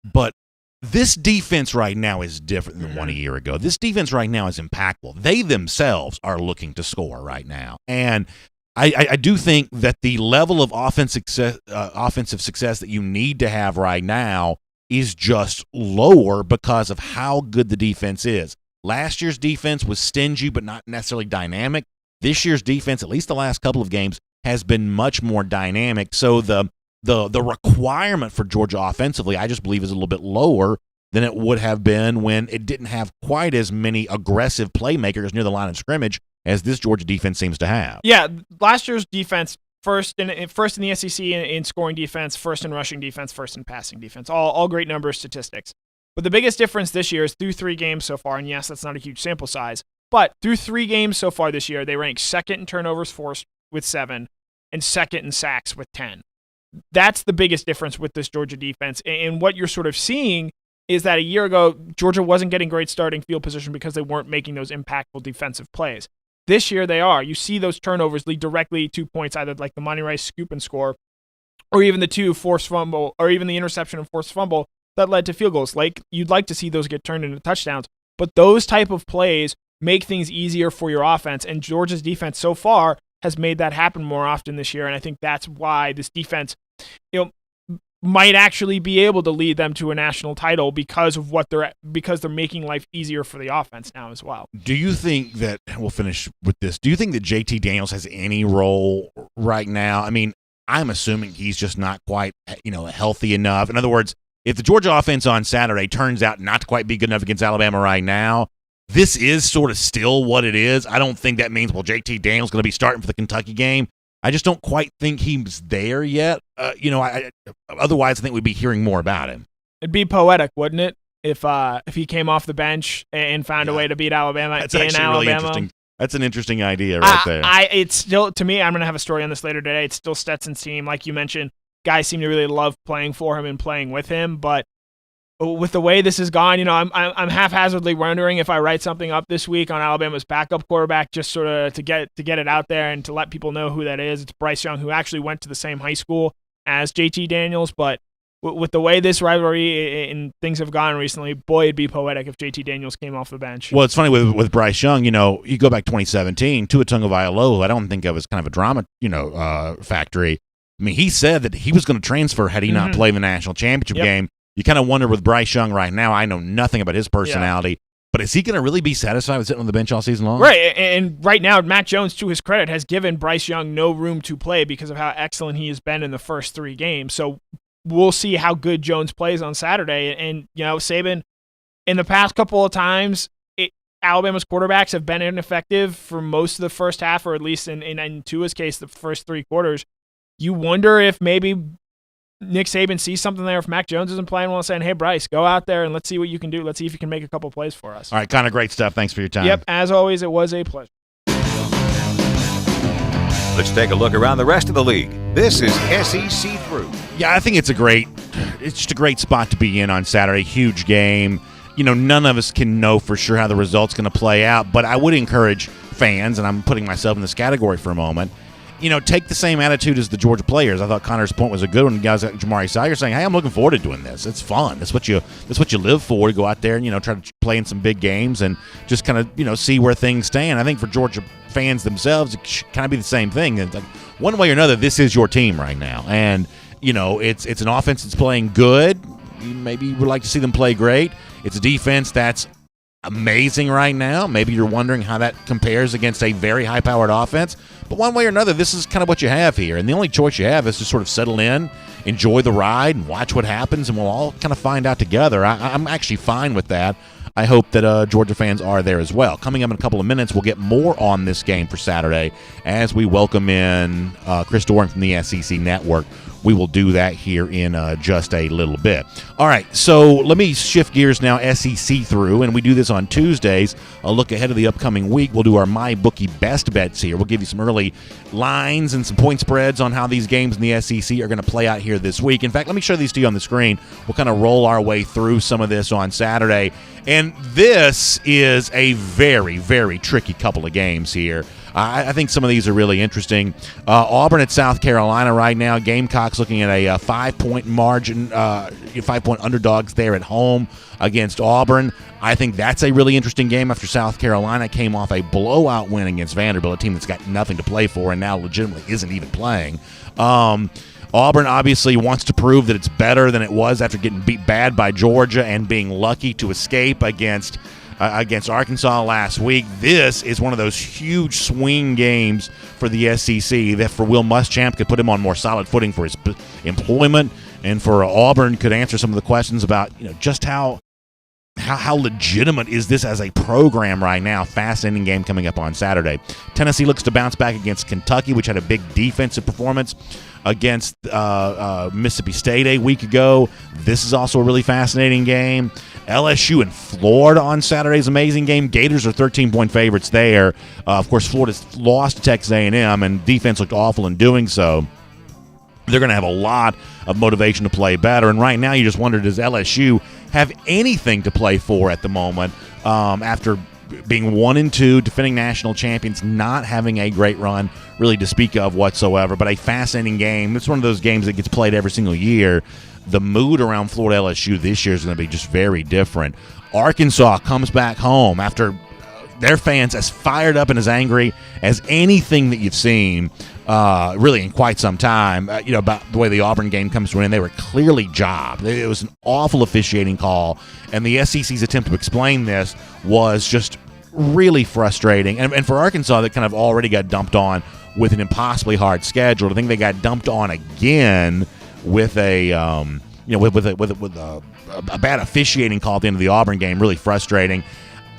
but this defense right now is different than one a year ago. This defense right now is impactful. They themselves are looking to score right now, and I do think that the level of offensive success that you need to have right now is just lower because of how good the defense is. Last year's defense was stingy but not necessarily dynamic. This year's defense, at least the last couple of games, has been much more dynamic. So the requirement for Georgia offensively, I just believe, is a little bit lower than it would have been when it didn't have quite as many aggressive playmakers near the line of scrimmage as this Georgia defense seems to have. Yeah, last year's defense, first in the SEC in scoring defense, 1st in rushing defense, 1st in passing defense. All great number statistics. But the biggest difference this year is through 3 games so far, and yes, that's not a huge sample size, but through 3 games so far this year, they rank 2nd in turnovers forced with 7 and 2nd in sacks with 10. That's the biggest difference with this Georgia defense. And what you're sort of seeing is that a year ago, Georgia wasn't getting great starting field position because they weren't making those impactful defensive plays. This year they are. You see those turnovers lead directly to points, either like the Monty Rice scoop and score, or even the 2 forced fumble, or even the interception and forced fumble that led to field goals. Like, you'd like to see those get turned into touchdowns, but those type of plays make things easier for your offense, and Georgia's defense so far has made that happen more often this year, and I think that's why this defense, might actually be able to lead them to a national title because they're making life easier for the offense now as well. Do you think that, we'll finish with this, do you think that JT Daniels has any role right now? I mean, I'm assuming he's just not quite, healthy enough. In other words, if the Georgia offense on Saturday turns out not to quite be good enough against Alabama right now, this is sort of still what it is. I don't think that means, JT Daniels going to be starting for the Kentucky game. I just don't quite think he's there yet. Otherwise, I think we'd be hearing more about him. It'd be poetic, wouldn't it, if he came off the bench and found a way to beat Alabama That's in actually Alabama. Really interesting. That's an interesting idea right there. It's still, to me, I'm going to have a story on this later today. It's still Stetson's team. Like you mentioned, guys seem to really love playing for him and playing with him, but with the way this has gone, I'm haphazardly wondering if I write something up this week on Alabama's backup quarterback, just sort of to get it out there and to let people know who that is. It's Bryce Young, who actually went to the same high school as JT Daniels, but with the way this rivalry and things have gone recently, boy, it'd be poetic if JT Daniels came off the bench. Well, it's funny with Bryce Young, you go back 2017, Tua Tagovailoa, I don't think of as kind of a drama, factory. I mean, he said that he was going to transfer had he not played the national championship game. You kind of wonder with Bryce Young right now, I know nothing about his personality, but is he going to really be satisfied with sitting on the bench all season long? Right, and right now, Mac Jones, to his credit, has given Bryce Young no room to play because of how excellent he has been in the first 3 games. So we'll see how good Jones plays on Saturday. And Saban, in the past couple of times, Alabama's quarterbacks have been ineffective for most of the first half, or at least in Tua's case, the first 3 quarters. You wonder if maybe Nick Saban sees something there if Mac Jones isn't playing well, saying, hey, Bryce, go out there and let's see what you can do. Let's see if you can make a couple plays for us. All right, kind of great stuff. Thanks for your time. Yep, as always, it was a pleasure. Let's take a look around the rest of the league. This is SEC Through. Yeah, I think it's just a great spot to be in on Saturday. Huge game. None of us can know for sure how the result's going to play out, but I would encourage fans, and I'm putting myself in this category for a moment, take the same attitude as the Georgia players. I thought Connor's point was a good one. Guys like Jamari Sire saying, hey, I'm looking forward to doing this. It's fun. That's what you live for, to go out there and, try to play in some big games and just kind of, see where things stand. I think for Georgia fans themselves, it should kind of be the same thing. It's like, one way or another, this is your team right now. And, it's an offense that's playing good. You maybe would like to see them play great. It's a defense that's amazing right now. Maybe you're wondering how that compares against a very high-powered offense. But one way or another, this is kind of what you have here. And the only choice you have is to sort of settle in, enjoy the ride, and watch what happens, and we'll all kind of find out together. I'm actually fine with that. I hope that Georgia fans are there as well. Coming up in a couple of minutes, we'll get more on this game for Saturday as we welcome in Chris Doering from the SEC Network. We will do that here in just a little bit. All right, so let me shift gears now, SEC Through, and we do this on Tuesdays. A look ahead of the upcoming week. We'll do our MyBookie best bets here. We'll give you some early lines and some point spreads on how these games in the SEC are going to play out here this week. In fact, let me show these to you on the screen. We'll kind of roll our way through some of this on Saturday. And this is a very, very tricky couple of games here. I think some of these are really interesting. Auburn at South Carolina right now. Gamecocks looking at a 5-point margin, 5-point underdogs there at home against Auburn. I think that's a really interesting game after South Carolina came off a blowout win against Vanderbilt, a team that's got nothing to play for and now legitimately isn't even playing. Auburn obviously wants to prove that it's better than it was after getting beat bad by Georgia and being lucky to escape against Arkansas last week. This is one of those huge swing games for the SEC that for Will Muschamp could put him on more solid footing for his employment, and for Auburn could answer some of the questions about just how legitimate is this as a program right now. Fascinating game coming up on Saturday. Tennessee looks to bounce back against Kentucky, which had a big defensive performance against Mississippi State a week ago. This is also a really fascinating game. LSU and Florida on Saturday's amazing game. Gators are 13-point favorites there. Of course, Florida's lost to Texas A&M, and defense looked awful in doing so. They're going to have a lot of motivation to play better. And right now, you just wonder, does LSU have anything to play for at the moment after being 1-2, defending national champions, not having a great run really to speak of whatsoever, but a fascinating game. It's one of those games that gets played every single year. The mood around Florida LSU this year is going to be just very different. Arkansas comes back home after their fans as fired up and as angry as anything that you've seen really in quite some time. About the way the Auburn game comes to an end, they were clearly jobbed. It was an awful officiating call, and the SEC's attempt to explain this was just really frustrating. And for Arkansas, that kind of already got dumped on with an impossibly hard schedule. I think they got dumped on again with a bad officiating call at the end of the Auburn game. Really frustrating.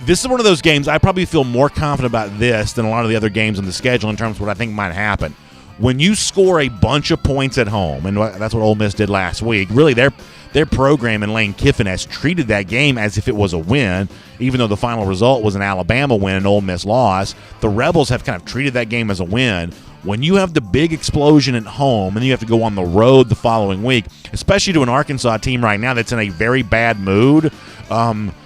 This is one of those games I probably feel more confident about this than a lot of the other games on the schedule in terms of what I think might happen. When you score a bunch of points at home, and that's what Ole Miss did last week, really their program and Lane Kiffin has treated that game as if it was a win, even though the final result was an Alabama win and Ole Miss loss. The Rebels have kind of treated that game as a win. When you have the big explosion at home and you have to go on the road the following week, especially to an Arkansas team right now that's in a very bad mood,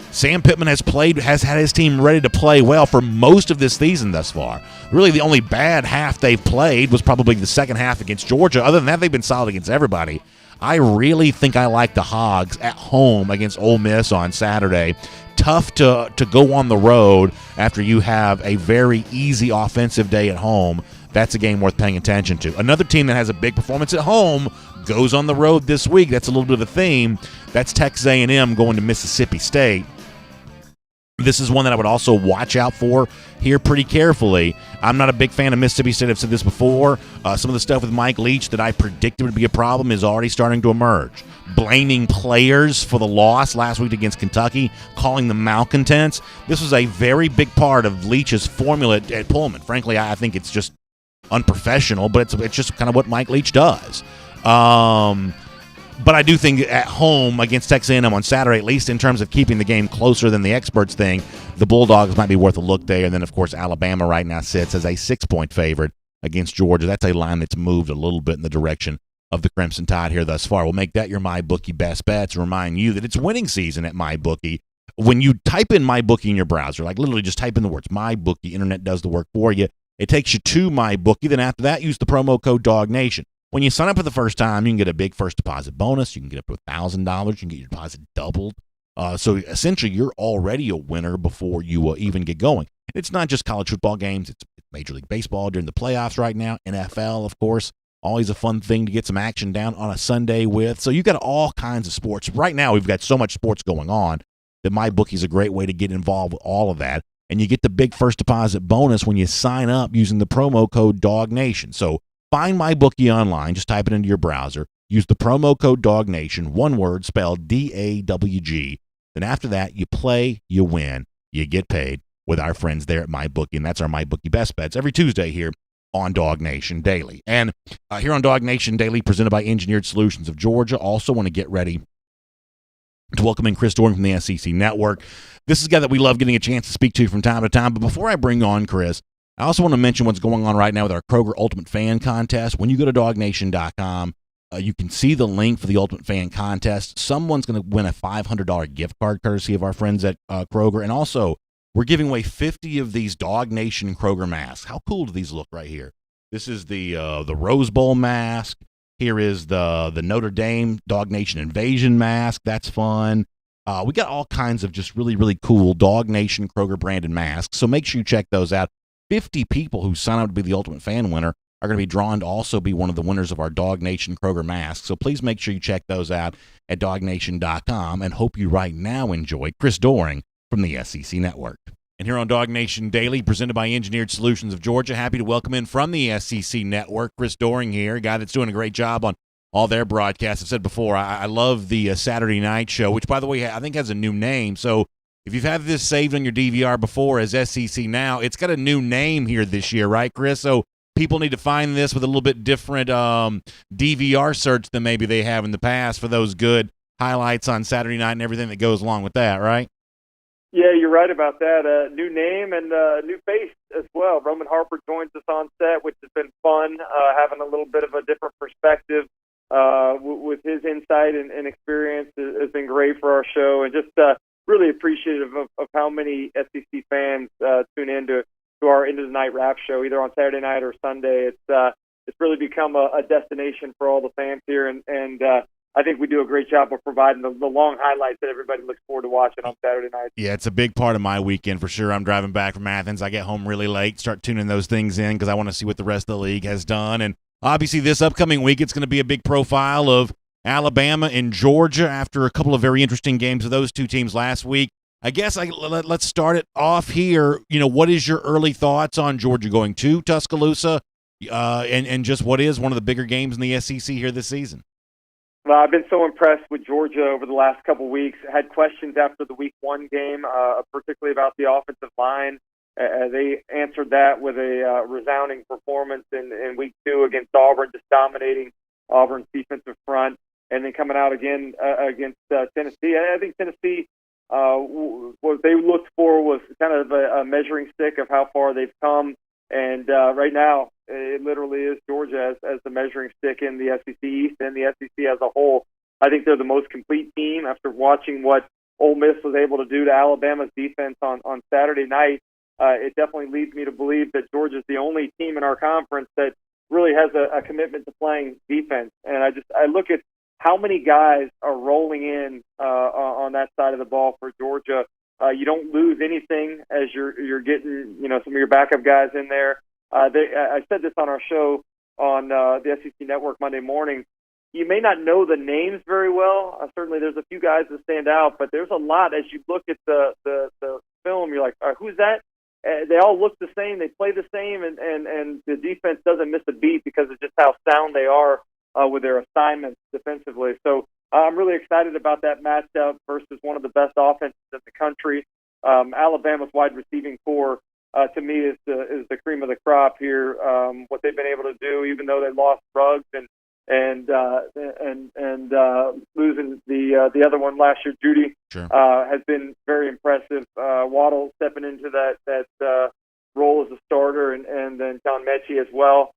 Sam Pittman has had his team ready to play well for most of this season thus far. Really, the only bad half they've played was probably the second half against Georgia. Other than that, they've been solid against everybody. I really think I like the Hogs at home against Ole Miss on Saturday. Tough to go on the road after you have a very easy offensive day at home. That's a game worth paying attention to. Another team that has a big performance at home goes on the road this week. That's a little bit of a theme. That's Texas A&M going to Mississippi State. This is one that I would also watch out for here pretty carefully. I'm not a big fan of Mississippi State. I've said this before. Some of the stuff with Mike Leach that I predicted would be a problem is already starting to emerge. Blaming players for the loss last week against Kentucky, calling them malcontents. This was a very big part of Leach's formula at Pullman. Frankly, I think it's just unprofessional, but it's just kind of what Mike Leach does. But I do think at home against Texas A&M on Saturday, at least in terms of keeping the game closer than the experts think, the Bulldogs might be worth a look there. And then, of course, Alabama right now sits as a 6-point favorite against Georgia. That's a line that's moved a little bit in the direction of the Crimson Tide here thus far. We'll make that your MyBookie best bet to remind you that it's winning season at MyBookie. When you type in MyBookie in your browser, like literally just type in the words MyBookie, internet does the work for you. It takes you to MyBookie. Then after that, use the promo code DawgNation. When you sign up for the first time, you can get a big first deposit bonus. You can get up to $1,000. You can get your deposit doubled. So essentially, you're already a winner before you even get going. It's not just college football games. It's Major League Baseball during the playoffs right now. NFL, of course, always a fun thing to get some action down on a Sunday with. So you've got all kinds of sports. Right now, we've got so much sports going on that MyBookie is a great way to get involved with all of that. And you get the big first deposit bonus when you sign up using the promo code DawgNation. So find MyBookie online. Just type it into your browser. Use the promo code DawgNation, one word, spelled DAWG. Then after that, you play, you win, you get paid with our friends there at MyBookie. And that's our MyBookie Best Bets every Tuesday here on DawgNation Daily. And here on DawgNation Daily, presented by Engineered Solutions of Georgia, also want to get ready to welcome in Chris Doering from the SEC Network. This is a guy that we love getting a chance to speak to from time to time. But before I bring on Chris, I also want to mention what's going on right now with our Kroger Ultimate Fan Contest. When you go to DawgNation.com, you can see the link for the Ultimate Fan Contest. Someone's going to win a $500 gift card courtesy of our friends at Kroger. And also, we're giving away 50 of these DawgNation Kroger masks. How cool do these look right here? This is the Rose Bowl mask. Here is the Notre Dame DawgNation Invasion mask. That's fun. We got all kinds of just really, really cool DawgNation Kroger branded masks. So make sure you check those out. 50 people who sign up to be the Ultimate Fan winner are going to be drawn to also be one of the winners of our DawgNation Kroger masks. So please make sure you check those out at DawgNation.com, and hope you right now enjoy Chris Doering from the SEC Network. And here on DawgNation Daily, presented by Engineered Solutions of Georgia, happy to welcome in from the SEC Network, Chris Doering here, a guy that's doing a great job on all their broadcasts. I've said before, I love the Saturday night show, which, by the way, I think has a new name. So if you've had this saved on your DVR before as SEC Now, it's got a new name here this year, right, Chris? So people need to find this with a little bit different DVR search than maybe they have in the past for those good highlights on Saturday night and everything that goes along with that, right? Yeah, you're right about that. New name and new face as well. Roman Harper joins us on set, which has been fun, having a little bit of a different perspective with his insight and experience has been great for our show, and just really appreciative of how many SEC fans tune in to our End of the Night Wrap show, either on Saturday night or Sunday. It's really become a destination for all the fans here, and I think we do a great job of providing the long highlights that everybody looks forward to watching on Saturday night. Yeah, it's a big part of my weekend for sure. I'm driving back from Athens. I get home really late, start tuning those things in because I want to see what the rest of the league has done. And obviously this upcoming week, it's going to be a big profile of Alabama and Georgia after a couple of very interesting games of those two teams last week. I guess let's start it off here. You know, what is your early thoughts on Georgia going to Tuscaloosa and just what is one of the bigger games in the SEC here this season? Well, I've been so impressed with Georgia over the last couple of weeks. I had questions after the Week 1 game, particularly about the offensive line. They answered that with a resounding performance in Week 2 against Auburn, just dominating Auburn's defensive front, and then coming out again against Tennessee. I think Tennessee, what they looked for was kind of a measuring stick of how far they've come, and right now it literally is Georgia as the measuring stick in the SEC East and the SEC as a whole. I think they're the most complete team after watching what Ole Miss was able to do to Alabama's defense on Saturday night. It definitely leads me to believe that Georgia's the only team in our conference that really has a commitment to playing defense. And I look at how many guys are rolling in on that side of the ball for Georgia. You don't lose anything as you're getting some of your backup guys in there. I said this on our show on the SEC Network Monday morning. You may not know the names very well. Certainly there's a few guys that stand out, but there's a lot as you look at the film, you're like, who's that? They all look the same. They play the same, and the defense doesn't miss a beat because of just how sound they are with their assignments defensively. So I'm really excited about that matchup versus one of the best offenses in the country. Alabama's wide receiving core, to me, is the cream of the crop here. What they've been able to do, even though they lost Ruggs and losing the other one last year, Judy, Sure. has been very impressive. Waddle stepping into that role as a starter, and then John Mechie as well,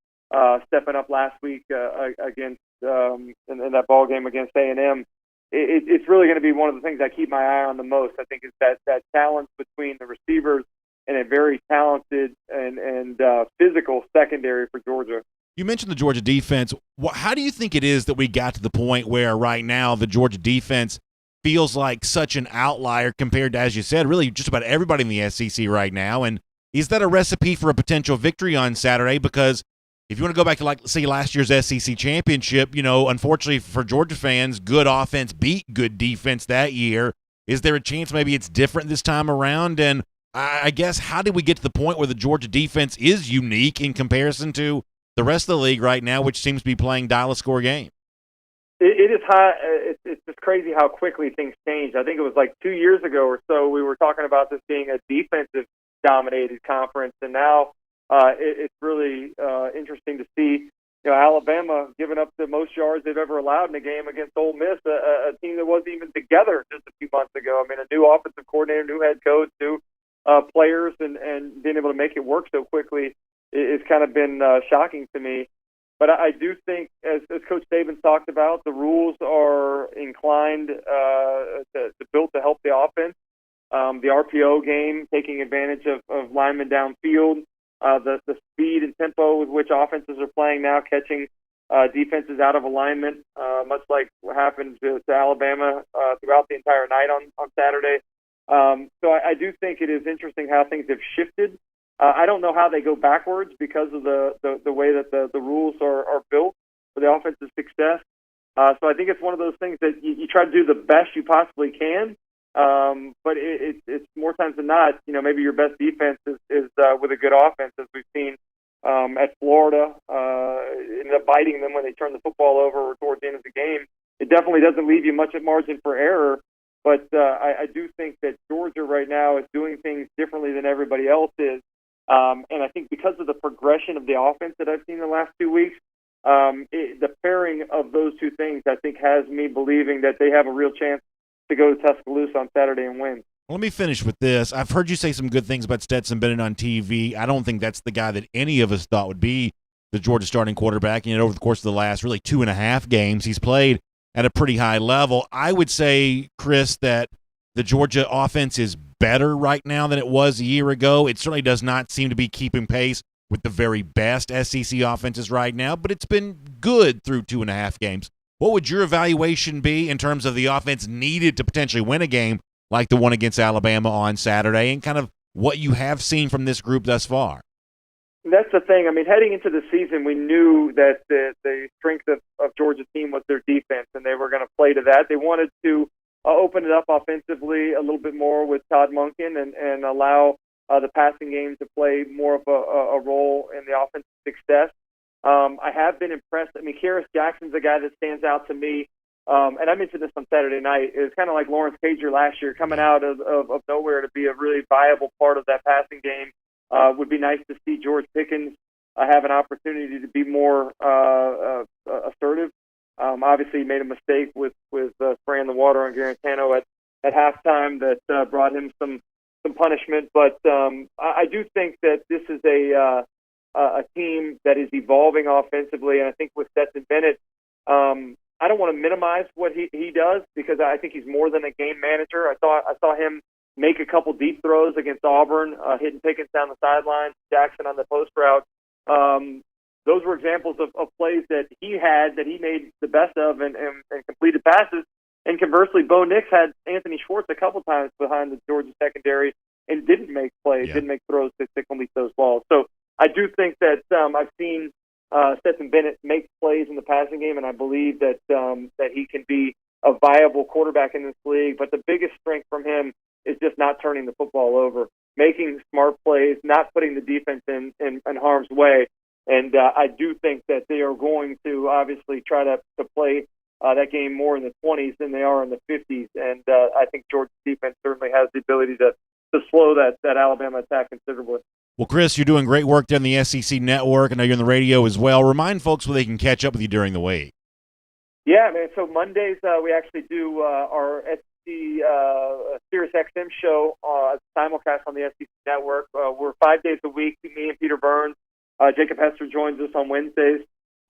stepping up last week against in that ball game against A&M. It's really going to be one of the things I keep my eye on the most. I think is that balance between the receivers and a very talented and physical secondary for Georgia. You mentioned the Georgia defense. How do you think it is that we got to the point where right now the Georgia defense feels like such an outlier compared to, as you said, really just about everybody in the SEC right now? And is that a recipe for a potential victory on Saturday? Because if you want to go back to, like, say, last year's SEC championship, unfortunately for Georgia fans, good offense beat good defense that year. Is there a chance maybe it's different this time around? And I guess, how did we get to the point where the Georgia defense is unique in comparison to the rest of the league right now, which seems to be playing dial-a-score game? It is high. It's just crazy how quickly things change. I think it was like 2 years ago or so we were talking about this being a defensive-dominated conference, and now it's really interesting to see Alabama giving up the most yards they've ever allowed in a game against Ole Miss, a team that wasn't even together just a few months ago. I mean, a new offensive coordinator, new head coach, new players, and being able to make it work so quickly it's kind of been shocking to me. But I do think, as Coach Saban's talked about, the rules are inclined to build to help the offense. The RPO game, taking advantage of linemen downfield, the speed and tempo with which offenses are playing now, catching defenses out of alignment, much like what happened to Alabama throughout the entire night on Saturday. So I do think it is interesting how things have shifted. I don't know how they go backwards because of the way that the rules are built for the offensive success. So I think it's one of those things that you try to do the best you possibly can, but it's more times than not, maybe your best defense is with a good offense, as we've seen at Florida. Ended up biting them when they turned the football over towards the end of the game. It definitely doesn't leave you much of margin for error, but I do think that Georgia right now is doing things differently than everybody else is. And I think because of the progression of the offense that I've seen in the last 2 weeks, the pairing of those two things, I think, has me believing that they have a real chance to go to Tuscaloosa on Saturday and win. Let me finish with this. I've heard you say some good things about Stetson Bennett on TV. I don't think that's the guy that any of us thought would be the Georgia starting quarterback. And over the course of the last really 2.5 games, he's played at a pretty high level. I would say, Chris, that the Georgia offense is better right now than it was a year ago. It certainly does not seem to be keeping pace with the very best SEC offenses right now, but it's been good through 2.5 games. What would your evaluation be in terms of the offense needed to potentially win a game like the one against Alabama on Saturday, and kind of what you have seen from this group thus far? That's the thing. I mean, heading into the season, we knew that the strength of Georgia's team was their defense, and they were going to play to that. They wanted to open it up offensively a little bit more with Todd Monken and allow the passing game to play more of a role in the offensive success. I have been impressed. I mean, Karis Jackson's a guy that stands out to me. And I mentioned this on Saturday night. It's kind of like Lawrence Cager last year, coming out of nowhere to be a really viable part of that passing game. Would be nice to see George Pickens have an opportunity to be more assertive. Obviously, he made a mistake with spraying the water on Garantano at halftime that brought him some punishment. But I do think that this is a team that is evolving offensively, and I think with Stetson Bennett, I don't want to minimize what he does because I think he's more than a game manager. I saw him make a couple deep throws against Auburn, hitting Pickens down the sideline, Jackson on the post route. Those were examples of plays that he made the best of and completed passes. And conversely, Bo Nix had Anthony Schwartz a couple times behind the Georgia secondary and didn't make plays, didn't make throws to complete those balls. So I do think that I've seen Stetson Bennett make plays in the passing game, and I believe that he can be a viable quarterback in this league. But the biggest strength from him is just not turning the football over, making smart plays, not putting the defense in harm's way. And I do think that they are going to obviously try to play that game more in the 20s than they are in the 50s. And I think Georgia's defense certainly has the ability to slow that Alabama attack considerably. Well, Chris, you're doing great work there in the SEC Network. I know you're on the radio as well. Remind folks where they can catch up with you during the week. Yeah, man. So Mondays we actually do our SEC Sirius XM show simulcast on the SEC Network. We're 5 days a week. Me and Peter Burns. Jacob Hester joins us on Wednesdays.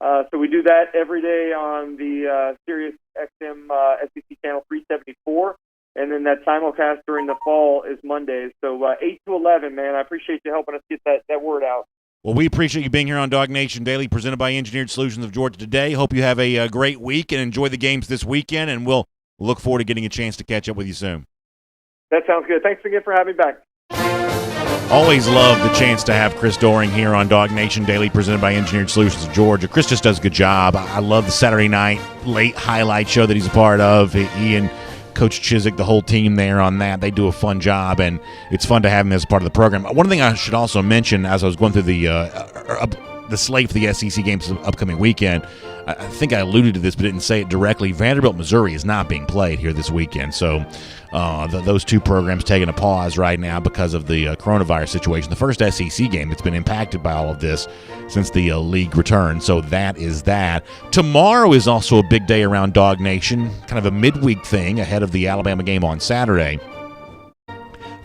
So we do that every day on the Sirius XM SEC channel 374. And then that simulcast during the fall is Mondays. So 8 to 11, man. I appreciate you helping us get that word out. Well, we appreciate you being here on DawgNation Daily, presented by Engineered Solutions of Georgia today. Hope you have a great week and enjoy the games this weekend, and we'll look forward to getting a chance to catch up with you soon. That sounds good. Thanks again for having me back. Always love the chance to have Chris Doering here on DawgNation Daily, presented by Engineered Solutions of Georgia. Chris just does a good job. I love the Saturday night late highlight show that he's a part of. He and Coach Chiswick, the whole team there on that, they do a fun job, and it's fun to have him as part of the program. One thing I should also mention as I was going through the slate for the SEC games this upcoming weekend, I think I alluded to this but didn't say it directly. Vanderbilt, Missouri is not being played here this weekend, so those two programs taking a pause right now because of the coronavirus situation. The first SEC game that's been impacted by all of this since the league returned, so that is that. Tomorrow is also a big day around DawgNation, kind of a midweek thing ahead of the Alabama game on Saturday.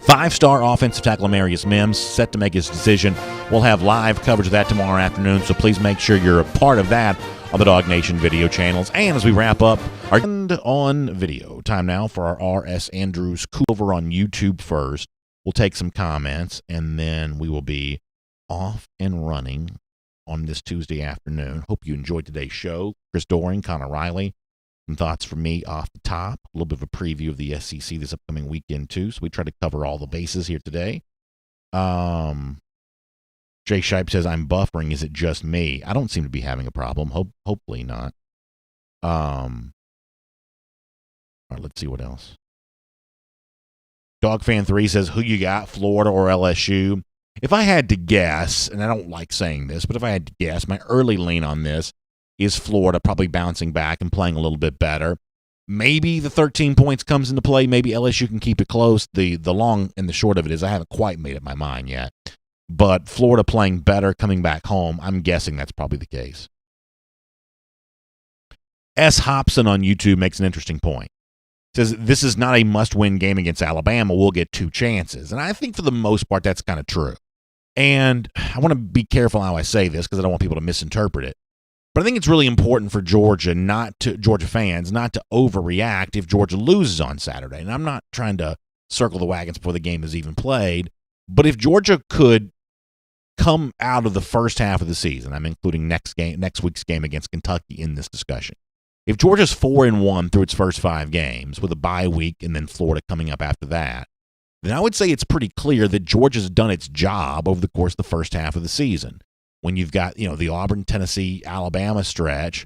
Five-star offensive tackle Amarius Mims set to make his decision. We'll have live coverage of that tomorrow afternoon, so please make sure you're a part of that on the DawgNation video channels. And as we wrap up our on video, time now for our R.S. Andrews Cool over on YouTube first. We'll take some comments, and then we will be off and running on this Tuesday afternoon. Hope you enjoyed today's show. Chris Doering, Connor Riley. Some thoughts from me off the top. A little bit of a preview of the SEC this upcoming weekend, too. So we try to cover all the bases here today. Jay Shipe says, I'm buffering. Is it just me? I don't seem to be having a problem. Hopefully not. All right, let's see what else. DogFan3 says, who you got, Florida or LSU? If I had to guess, and I don't like saying this, but if I had to guess, my early lean on this is Florida probably bouncing back and playing a little bit better. Maybe the 13 points comes into play. Maybe LSU can keep it close. The long and the short of it is I haven't quite made up my mind yet. But Florida playing better, coming back home, I'm guessing that's probably the case. S. Hobson on YouTube makes an interesting point. Says, this is not a must-win game against Alabama. We'll get two chances. And I think for the most part that's kind of true. And I want to be careful how I say this because I don't want people to misinterpret it. But I think it's really important for Georgia fans not to overreact if Georgia loses on Saturday. And I'm not trying to circle the wagons before the game is even played. But if Georgia could come out of the first half of the season, I'm including next week's game against Kentucky in this discussion. If Georgia's 4-1 through its first 5 games with a bye week and then Florida coming up after that, then I would say it's pretty clear that Georgia's done its job over the course of the first half of the season. When you've got, the Auburn, Tennessee, Alabama stretch,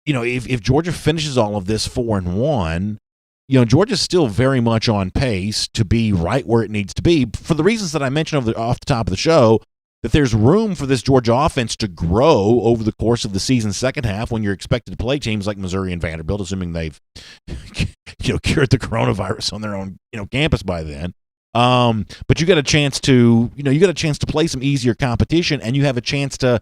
if Georgia finishes all of this 4-1, Georgia's still very much on pace to be right where it needs to be for the reasons that I mentioned off the top of the show, that there's room for this Georgia offense to grow over the course of the season's second half when you're expected to play teams like Missouri and Vanderbilt, assuming they've cured the coronavirus on their own campus by then. But you got a chance to play some easier competition, and you have a chance to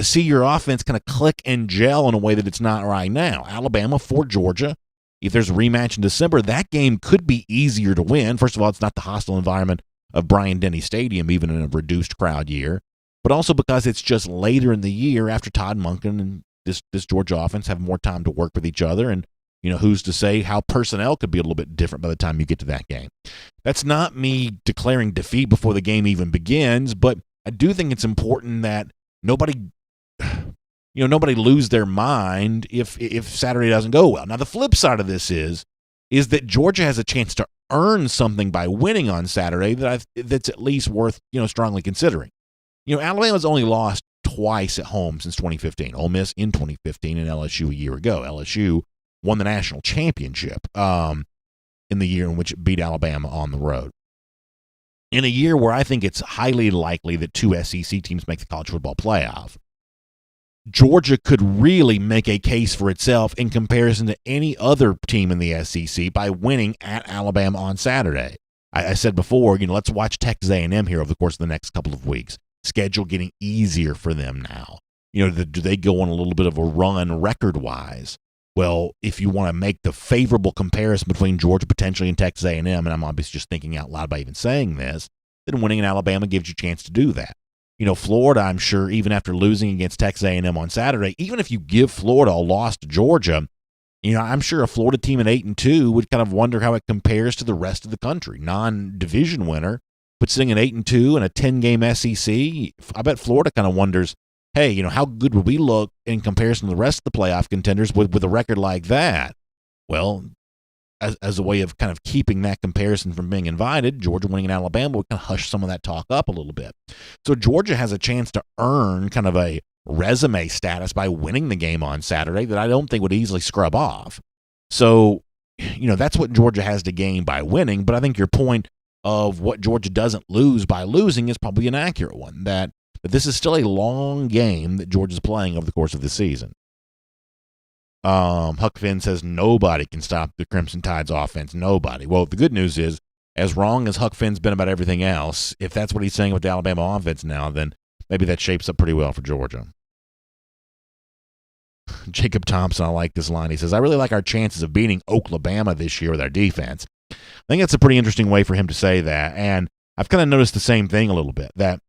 see your offense kind of click and gel in a way that it's not right now. Alabama for Georgia. If there's a rematch in December, that game could be easier to win. First of all, it's not the hostile environment of Bryant-Denny Stadium, even in a reduced crowd year, but also because it's just later in the year after Todd Monken and this Georgia offense have more time to work with each other, and who's to say how personnel could be a little bit different by the time you get to that game. That's not me declaring defeat before the game even begins, but I do think it's important that nobody lose their mind if Saturday doesn't go well. Now, the flip side of this is that Georgia has a chance to earn something by winning on Saturday that's at least worth, strongly considering. Alabama's only lost twice at home since 2015. Ole Miss in 2015 and LSU a year ago. LSU won the national championship. in the year in which it beat Alabama on the road. In a year where I think it's highly likely that 2 SEC teams make the college football playoff, Georgia could really make a case for itself in comparison to any other team in the SEC by winning at Alabama on Saturday. I said before, let's watch Texas A&M here over the course of the next couple of weeks. Schedule getting easier for them now. Do they go on a little bit of a run record-wise? Well, if you want to make the favorable comparison between Georgia potentially and Texas A&M, and I'm obviously just thinking out loud by even saying this, then winning in Alabama gives you a chance to do that. Florida, I'm sure, even after losing against Texas A&M on Saturday, even if you give Florida a loss to Georgia, I'm sure a Florida team at 8-2 would kind of wonder how it compares to the rest of the country. Non-division winner, but sitting at 8-2 in a 10-game SEC, I bet Florida kind of wonders, hey, how good would we look in comparison to the rest of the playoff contenders with a record like that? Well, as a way of kind of keeping that comparison from being invited, Georgia winning in Alabama would kind of hush some of that talk up a little bit. So Georgia has a chance to earn kind of a resume status by winning the game on Saturday that I don't think would easily scrub off. So, that's what Georgia has to gain by winning, but I think your point of what Georgia doesn't lose by losing is probably an accurate one, that this is still a long game that Georgia's playing over the course of the season. Huck Finn says nobody can stop the Crimson Tide's offense. Nobody. Well, the good news is, as wrong as Huck Finn's been about everything else, if that's what he's saying with the Alabama offense now, then maybe that shapes up pretty well for Georgia. Jacob Thompson, I like this line. He says, I really like our chances of beating Oklahoma this year with our defense. I think that's a pretty interesting way for him to say that. And I've kind of noticed the same thing a little bit, that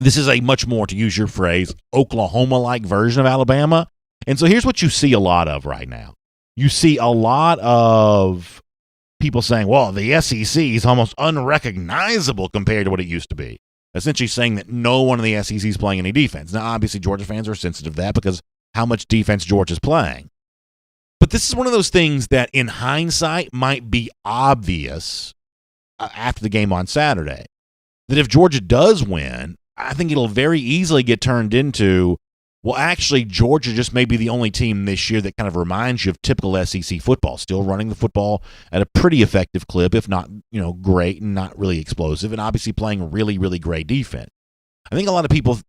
this is a much more, to use your phrase, Oklahoma-like version of Alabama. And so here's what you see a lot of right now. You see a lot of people saying, well, the SEC is almost unrecognizable compared to what it used to be. Essentially saying that no one in the SEC is playing any defense. Now, obviously, Georgia fans are sensitive to that because how much defense Georgia's playing. But this is one of those things that in hindsight might be obvious after the game on Saturday. That if Georgia does win, I think it'll very easily get turned into, well, actually, Georgia just may be the only team this year that kind of reminds you of typical SEC football, still running the football at a pretty effective clip, if not, great and not really explosive, and obviously playing really, really great defense. I think a lot of people,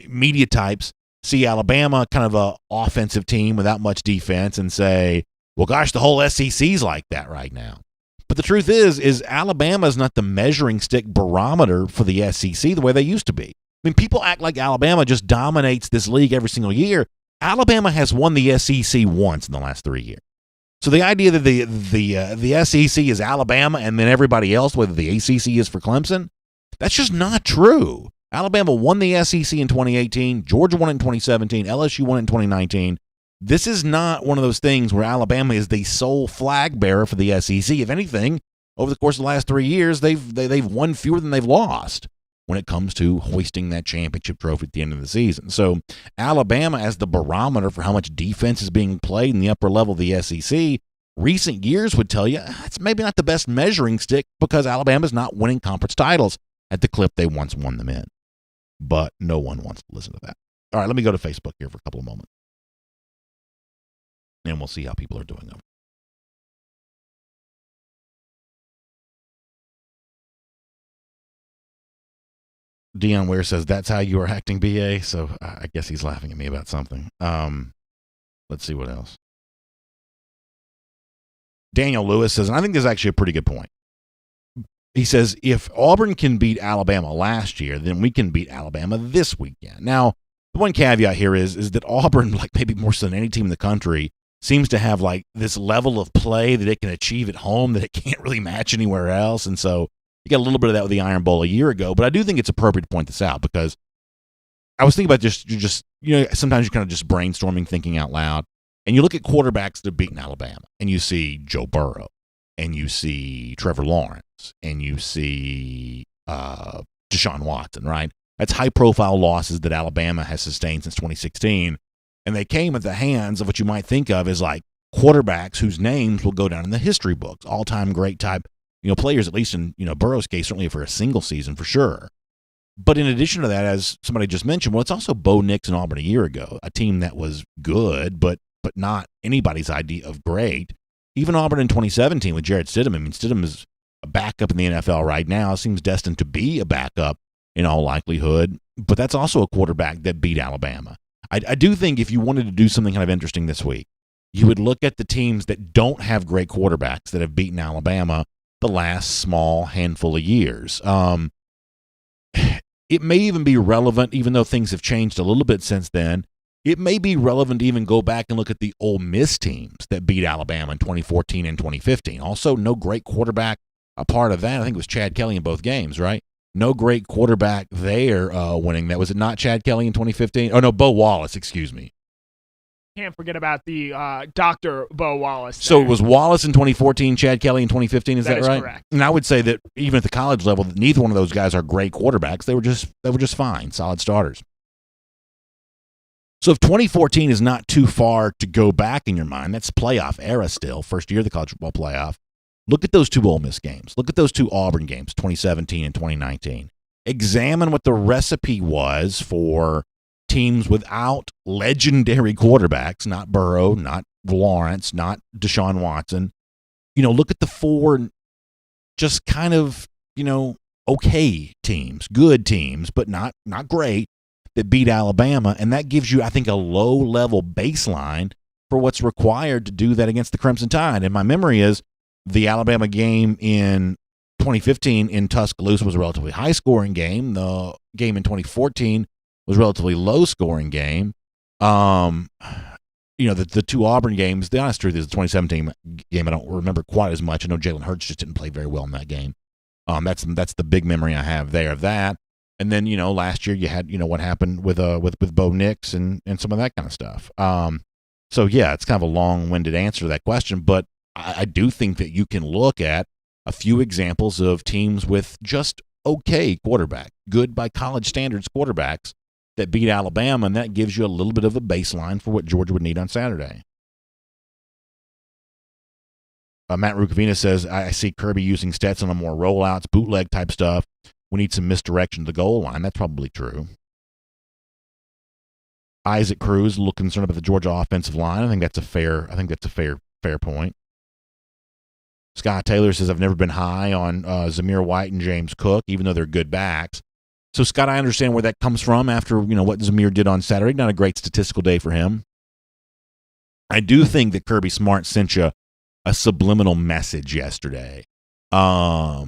media types, see Alabama kind of a offensive team without much defense and say, well, gosh, the whole SEC's like that right now. But the truth is Alabama is not the measuring stick barometer for the SEC the way they used to be. I mean, people act like Alabama just dominates this league every single year. Alabama has won the SEC once in the last 3 years. So the idea that the SEC is Alabama and then everybody else, whether the ACC is for Clemson, that's just not true. Alabama won the SEC in 2018. Georgia won it in 2017. LSU won it in 2019. This is not one of those things where Alabama is the sole flag bearer for the SEC. If anything, over the course of the last 3 years, they've won fewer than they've lost when it comes to hoisting that championship trophy at the end of the season. So Alabama as the barometer for how much defense is being played in the upper level of the SEC, recent years would tell you it's maybe not the best measuring stick because Alabama's not winning conference titles at the clip they once won them in. But no one wants to listen to that. All right, let me go to Facebook here for a couple of moments. And we'll see how people are doing over. Dion Ware says, that's how you are acting, BA. So I guess he's laughing at me about something. Let's see what else. Daniel Lewis says, and I think this is actually a pretty good point. He says, if Auburn can beat Alabama last year, then we can beat Alabama this weekend. Now, the one caveat here is that Auburn, like maybe more so than any team in the country, seems to have like this level of play that it can achieve at home that it can't really match anywhere else. And so you got a little bit of that with the Iron Bowl a year ago, but I do think it's appropriate to point this out because I was thinking about just sometimes you're kind of just brainstorming, thinking out loud, and you look at quarterbacks that have beaten Alabama, and you see Joe Burrow, and you see Trevor Lawrence, and you see Deshaun Watson, right? That's high-profile losses that Alabama has sustained since 2016, and they came at the hands of what you might think of as like quarterbacks whose names will go down in the history books, all-time great type players, at least in Burrow's case, certainly for a single season for sure. But in addition to that, as somebody just mentioned, well, it's also Bo Nix and Auburn a year ago, a team that was good, but not anybody's idea of great. Even Auburn in 2017 with Jarrett Stidham. I mean, Stidham is a backup in the NFL right now. Seems destined to be a backup in all likelihood. But that's also a quarterback that beat Alabama. I do think if you wanted to do something kind of interesting this week, you would look at the teams that don't have great quarterbacks that have beaten Alabama the last small handful of years. It may even be relevant, even though things have changed a little bit since then. It may be relevant to even go back and look at the Ole Miss teams that beat Alabama in 2014 and 2015. Also, no great quarterback a part of that. I think it was Chad Kelly in both games, right? No great quarterback there winning that. Was it not Chad Kelly in 2015? Oh, no, Bo Wallace, excuse me. Can't forget about the Dr. Bo Wallace. There. So it was Wallace in 2014, Chad Kelly in 2015, is that right? That is correct. And I would say that even at the college level, neither one of those guys are great quarterbacks. They were just fine, solid starters. So if 2014 is not too far to go back in your mind, that's playoff era still, first year of the college football playoff. Look at those two Ole Miss games. Look at those two Auburn games, 2017 and 2019. Examine what the recipe was for teams without legendary quarterbacks, not Burrow, not Lawrence, not Deshaun Watson. Look at the four just kind of, okay teams, good teams, but not great, that beat Alabama. And that gives you, I think, a low-level baseline for what's required to do that against the Crimson Tide. And my memory is the Alabama game in 2015 in Tuscaloosa was a relatively high-scoring game. The game in 2014 was a relatively low-scoring game. The two Auburn games, the honest truth is the 2017 game I don't remember quite as much. I know Jalen Hurts just didn't play very well in that game. That's the big memory I have there of that. And then, last year you had, what happened with Bo Nix and some of that kind of stuff. So, yeah, it's kind of a long-winded answer to that question, but I do think that you can look at a few examples of teams with just okay quarterback, good by college standards quarterbacks that beat Alabama, and that gives you a little bit of a baseline for what Georgia would need on Saturday. Matt Rukavina says, I see Kirby using Stetson on more rollouts, bootleg type stuff. We need some misdirection to the goal line. That's probably true. Isaac Cruz, a little concerned about the Georgia offensive line. I think that's a fair point. Scott Taylor says, I've never been high on Zamir White and James Cook, even though they're good backs. So, Scott, I understand where that comes from after, what Zamir did on Saturday. Not a great statistical day for him. I do think that Kirby Smart sent you a subliminal message yesterday. I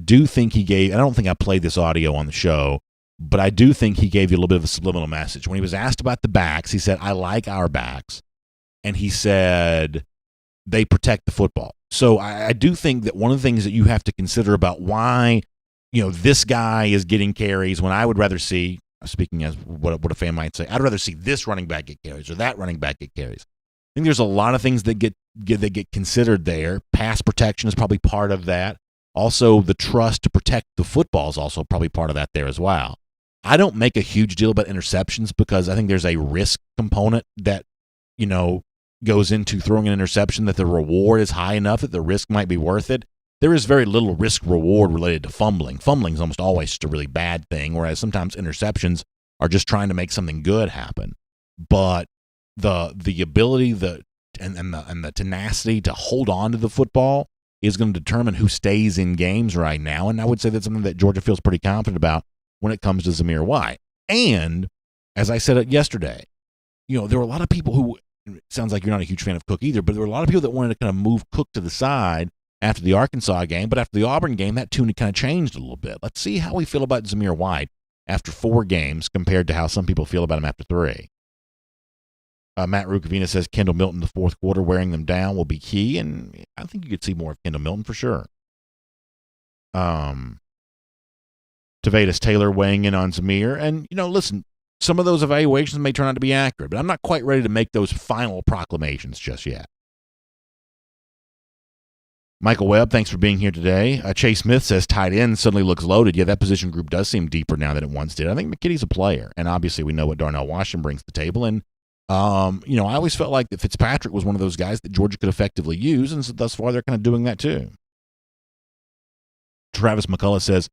do think he gave, I don't think I played this audio on the show, but I do think he gave you a little bit of a subliminal message. When he was asked about the backs, he said, I like our backs. And he said, they protect the football. So I do think that one of the things that you have to consider about why, this guy is getting carries when I would rather see, speaking as what a fan might say, I'd rather see this running back get carries or that running back get carries. I think there's a lot of things that get considered there. Pass protection is probably part of that. Also, the trust to protect the football is also probably part of that there as well. I don't make a huge deal about interceptions because I think there's a risk component that, goes into throwing an interception, that the reward is high enough that the risk might be worth it. There is very little risk reward related to fumbling. Fumbling is almost always just a really bad thing, whereas sometimes interceptions are just trying to make something good happen. But the ability and the tenacity to hold on to the football is going to determine who stays in games right now. And I would say that's something that Georgia feels pretty confident about when it comes to Zamir White. And as I said it yesterday, there were a lot of people who, it sounds like you're not a huge fan of Cook either, but there were a lot of people that wanted to kind of move Cook to the side after the Arkansas game. But after the Auburn game, that tune kind of changed a little bit. Let's see how we feel about Zamir White after 4 games compared to how some people feel about him after 3. Matt Rukavina says Kendall Milton in the fourth quarter wearing them down will be key, and I think you could see more of Kendall Milton for sure. Tavares Taylor weighing in on Zamir, and listen, some of those evaluations may turn out to be accurate, but I'm not quite ready to make those final proclamations just yet. Michael Webb, thanks for being here today. Chase Smith says tight end suddenly looks loaded. Yeah, that position group does seem deeper now than it once did. I think McKitty's a player, and obviously we know what Darnell Washington brings to the table, and I always felt like that Fitzpatrick was one of those guys that Georgia could effectively use, and so thus far they're kind of doing that too. Travis McCullough says,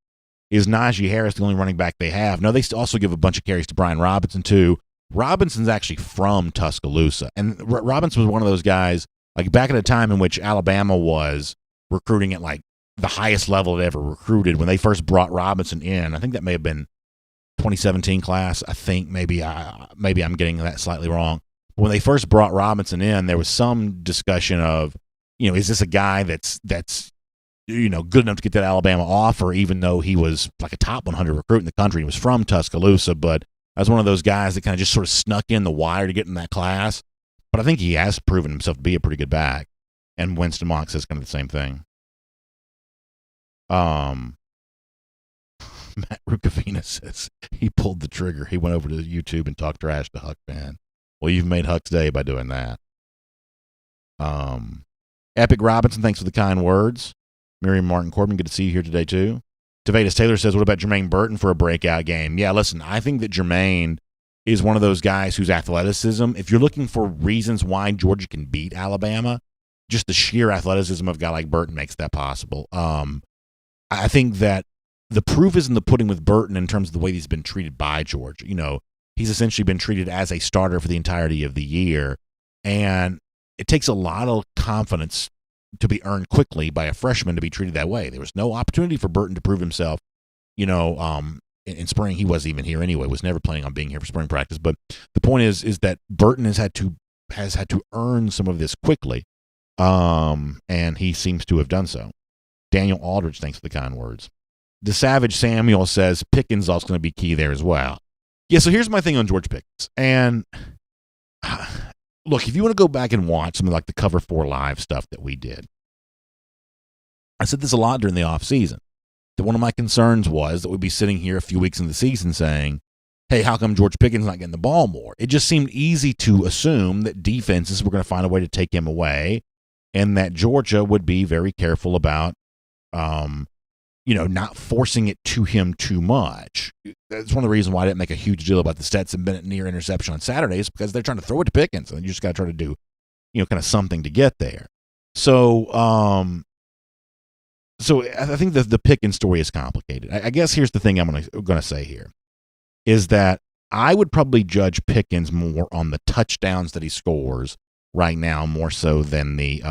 is Najee Harris the only running back they have? No, they also give a bunch of carries to Brian Robinson too. Robinson's actually from Tuscaloosa, and Robinson was one of those guys Like back at a time in which Alabama was recruiting at like the highest level it ever recruited, when they first brought Robinson in, I think that may have been 2017 class. I think maybe I'm getting that slightly wrong. When they first brought Robinson in, there was some discussion of, is this a guy that's good enough to get that Alabama offer, even though he was like a top 100 recruit in the country. He was from Tuscaloosa, but as one of those guys that kind of just sort of snuck in the wire to get in that class. But I think he has proven himself to be a pretty good back. And Winston Mock says kind of the same thing. Matt Rukavina says he pulled the trigger. He went over to YouTube and talked trash to Huck fan. Well, you've made Huck's day by doing that. Epic Robinson, thanks for the kind words. Miriam Martin Corbin, good to see you here today too. Tavatus Taylor says, what about Jermaine Burton for a breakout game? Yeah, listen, I think that Jermaine is one of those guys whose athleticism, if you're looking for reasons why Georgia can beat Alabama, just the sheer athleticism of a guy like Burton makes that possible. I think that the proof is in the pudding with Burton in terms of the way he's been treated by Georgia. He's essentially been treated as a starter for the entirety of the year, and it takes a lot of confidence to be earned quickly by a freshman to be treated that way. There was no opportunity for Burton to prove himself. In spring, he wasn't even here anyway, was never planning on being here for spring practice. But the point is that Burton has had to earn some of this quickly, and he seems to have done so. Daniel Aldridge, thanks for the kind words. The Savage Samuel says Pickens is also going to be key there as well. Yeah, so here's my thing on George Pickens. And look, if you want to go back and watch something like the Cover 4 Live stuff that we did, I said this a lot during the offseason, that one of my concerns was that we'd be sitting here a few weeks into the season saying, hey, how come George Pickens not getting the ball more? It just seemed easy to assume that defenses were going to find a way to take him away and that Georgia would be very careful about not forcing it to him too much. That's one of the reasons why I didn't make a huge deal about the Stetson Bennett near interception on Saturdays, because they're trying to throw it to Pickens, and you just got to try to do, kind of something to get there. So I think the Pickens story is complicated. I guess here's the thing I'm going to say here, is that I would probably judge Pickens more on the touchdowns that he scores right now, more so than the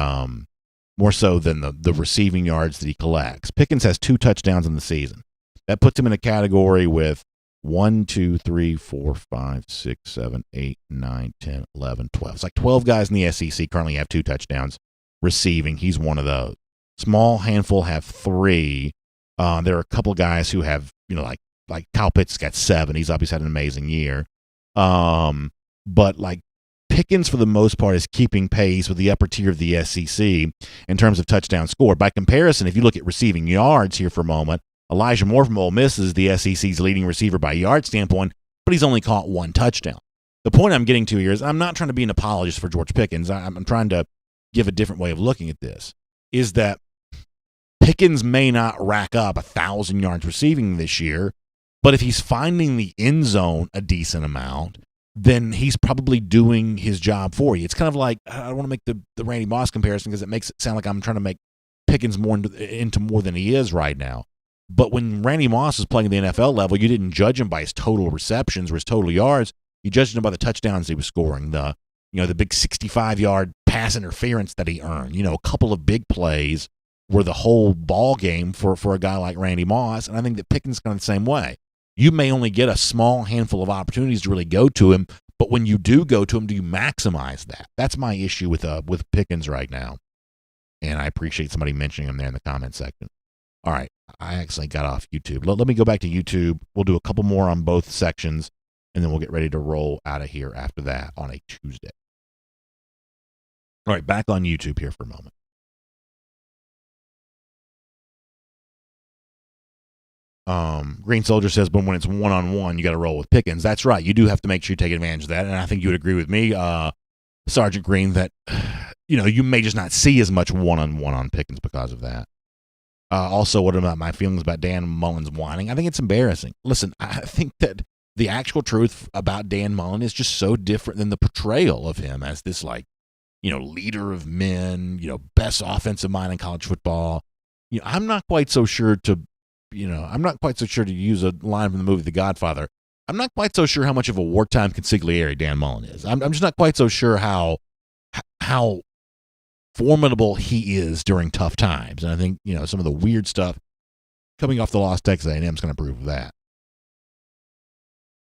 receiving yards that he collects. Pickens has 2 touchdowns in the season. That puts him in a category with 1, 2, 3, 4, 5, 6, 7, 8, 9, 10, 11, 12. It's like 12 guys in the SEC currently have 2 touchdowns receiving. He's one of those. Small handful have 3. There are a couple guys who have, like Kyle Pitts got 7. He's obviously had an amazing year. But like Pickens, for the most part, is keeping pace with the upper tier of the SEC in terms of touchdown score. By comparison, if you look at receiving yards here for a moment, Elijah Moore from Ole Miss is the SEC's leading receiver by yard standpoint, but he's only caught 1 touchdown. The point I'm getting to here is I'm not trying to be an apologist for George Pickens. I'm trying to give a different way of looking at this, is that Pickens may not rack up 1,000 yards receiving this year, but if he's finding the end zone a decent amount, then he's probably doing his job for you. It's kind of like, I don't want to make the Randy Moss comparison because it makes it sound like I'm trying to make Pickens more into more than he is right now. But when Randy Moss was playing at the NFL level, you didn't judge him by his total receptions or his total yards. You judged him by the touchdowns he was scoring, the big 65-yard pass interference that he earned. A couple of big plays were the whole ball game for a guy like Randy Moss, and I think that Pickens is kind of the same way. You may only get a small handful of opportunities to really go to him, but when you do go to him, do you maximize that? That's my issue with Pickens right now, and I appreciate somebody mentioning him there in the comment section. All right, I actually got off YouTube. Let me go back to YouTube. We'll do a couple more on both sections, and then we'll get ready to roll out of here after that on a Tuesday. All right, back on YouTube here for a moment. Green Soldier says, but when it's one-on-one, you got to roll with Pickens. That's right. You do have to make sure you take advantage of that. And I think you would agree with me, Sergeant Green, that, you may just not see as much one-on-one on Pickens because of that. Also, what about my feelings about Dan Mullen's whining? I think it's embarrassing. Listen, I think that the actual truth about Dan Mullen is just so different than the portrayal of him as this, leader of men, best offensive mind in college football. I'm not quite so sure to use a line from the movie The Godfather. I'm not quite so sure how much of a wartime consigliere Dan Mullen is. I'm just not quite so sure how formidable he is during tough times. And I think, some of the weird stuff coming off the loss to Texas A&M is going to prove that.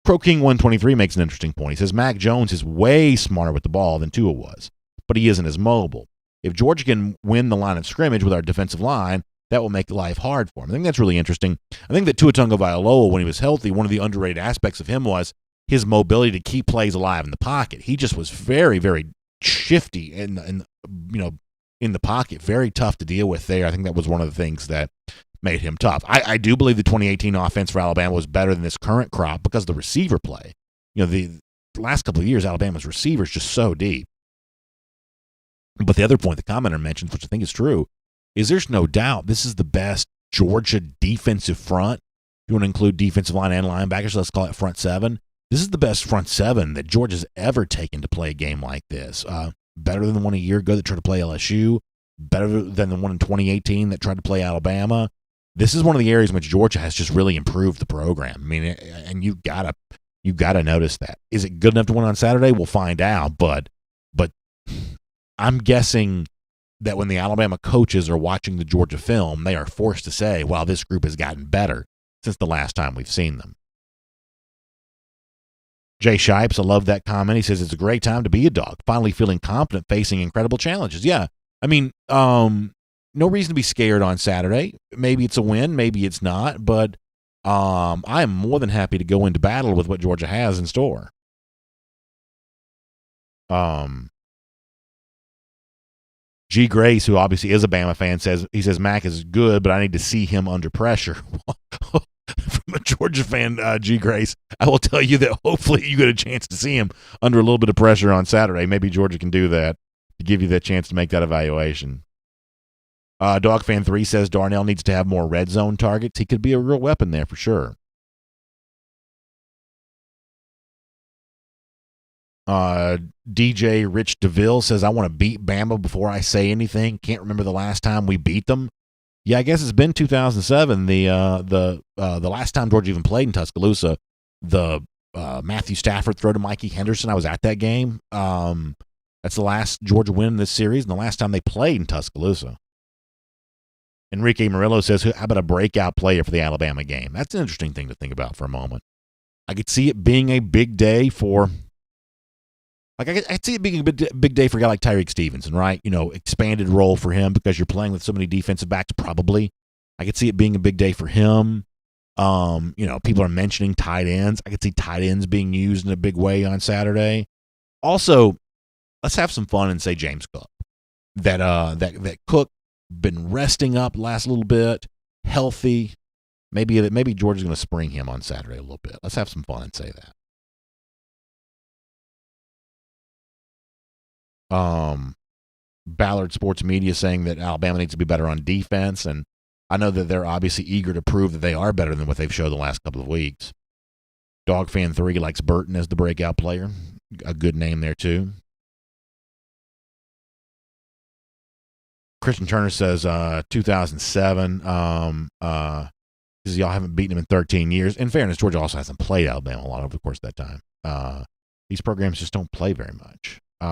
Pro King 123 makes an interesting point. He says Mac Jones is way smarter with the ball than Tua was, but he isn't as mobile. If Georgia can win the line of scrimmage with our defensive line, that will make life hard for him. I think that's really interesting. I think that Tua Tagovailoa, when he was healthy, one of the underrated aspects of him was his mobility to keep plays alive in the pocket. He just was very, very shifty in the pocket, very tough to deal with there. I think that was one of the things that made him tough. I do believe the 2018 offense for Alabama was better than this current crop because of the receiver play. The last couple of years, Alabama's receivers just so deep. But the other point the commenter mentions, which I think is true, is there's no doubt this is the best Georgia defensive front. If you want to include defensive line and linebackers, let's call it front seven. This is the best front seven that Georgia's ever taken to play a game like this. Better than the one a year ago that tried to play LSU. Better than the one in 2018 that tried to play Alabama. This is one of the areas in which Georgia has just really improved the program. I mean, and you gotta notice that. Is it good enough to win on Saturday? We'll find out. But I'm guessing that when the Alabama coaches are watching the Georgia film, they are forced to say, "Wow, this group has gotten better since the last time we've seen them." Jay Shipes, I love that comment. He says it's a great time to be a dog, finally feeling confident facing incredible challenges. Yeah, I mean, no reason to be scared on Saturday. Maybe it's a win, maybe it's not, but I am more than happy to go into battle with what Georgia has in store. G. Grace, who obviously is a Bama fan, says Mac is good, but I need to see him under pressure. From a Georgia fan, G. Grace, I will tell you that hopefully you get a chance to see him under a little bit of pressure on Saturday. Maybe Georgia can do that to give you that chance to make that evaluation. DogFan3 says Darnell needs to have more red zone targets. He could be a real weapon there for sure. DJ Rich DeVille says, I want to beat Bama before I say anything. Can't remember the last time we beat them. Yeah, I guess it's been 2007. The last time Georgia even played in Tuscaloosa, the Matthew Stafford throw to Mikey Henderson. I was at that game. That's the last Georgia win in this series, and the last time they played in Tuscaloosa. Enrique Murillo says, how about a breakout player for the Alabama game? That's an interesting thing to think about for a moment. I could see it being a big day for, I'd see it being a big day for a guy like Tyreek Stevenson, right? Expanded role for him because you're playing with so many defensive backs, probably. I could see it being a big day for him. People are mentioning tight ends. I could see tight ends being used in a big way on Saturday. Also, let's have some fun and say James Cook. That Cook been resting up last little bit, healthy. Maybe Georgia's going to spring him on Saturday a little bit. Let's have some fun and say that. Ballard Sports Media saying that Alabama needs to be better on defense, and I know that they're obviously eager to prove that they are better than what they've showed the last couple of weeks. DogFan3 likes Burton as the breakout player. A good name there, too. Christian Turner says 2007. Says y'all haven't beaten him in 13 years. In fairness, Georgia also hasn't played Alabama a lot over the course of that time. These programs just don't play very much. It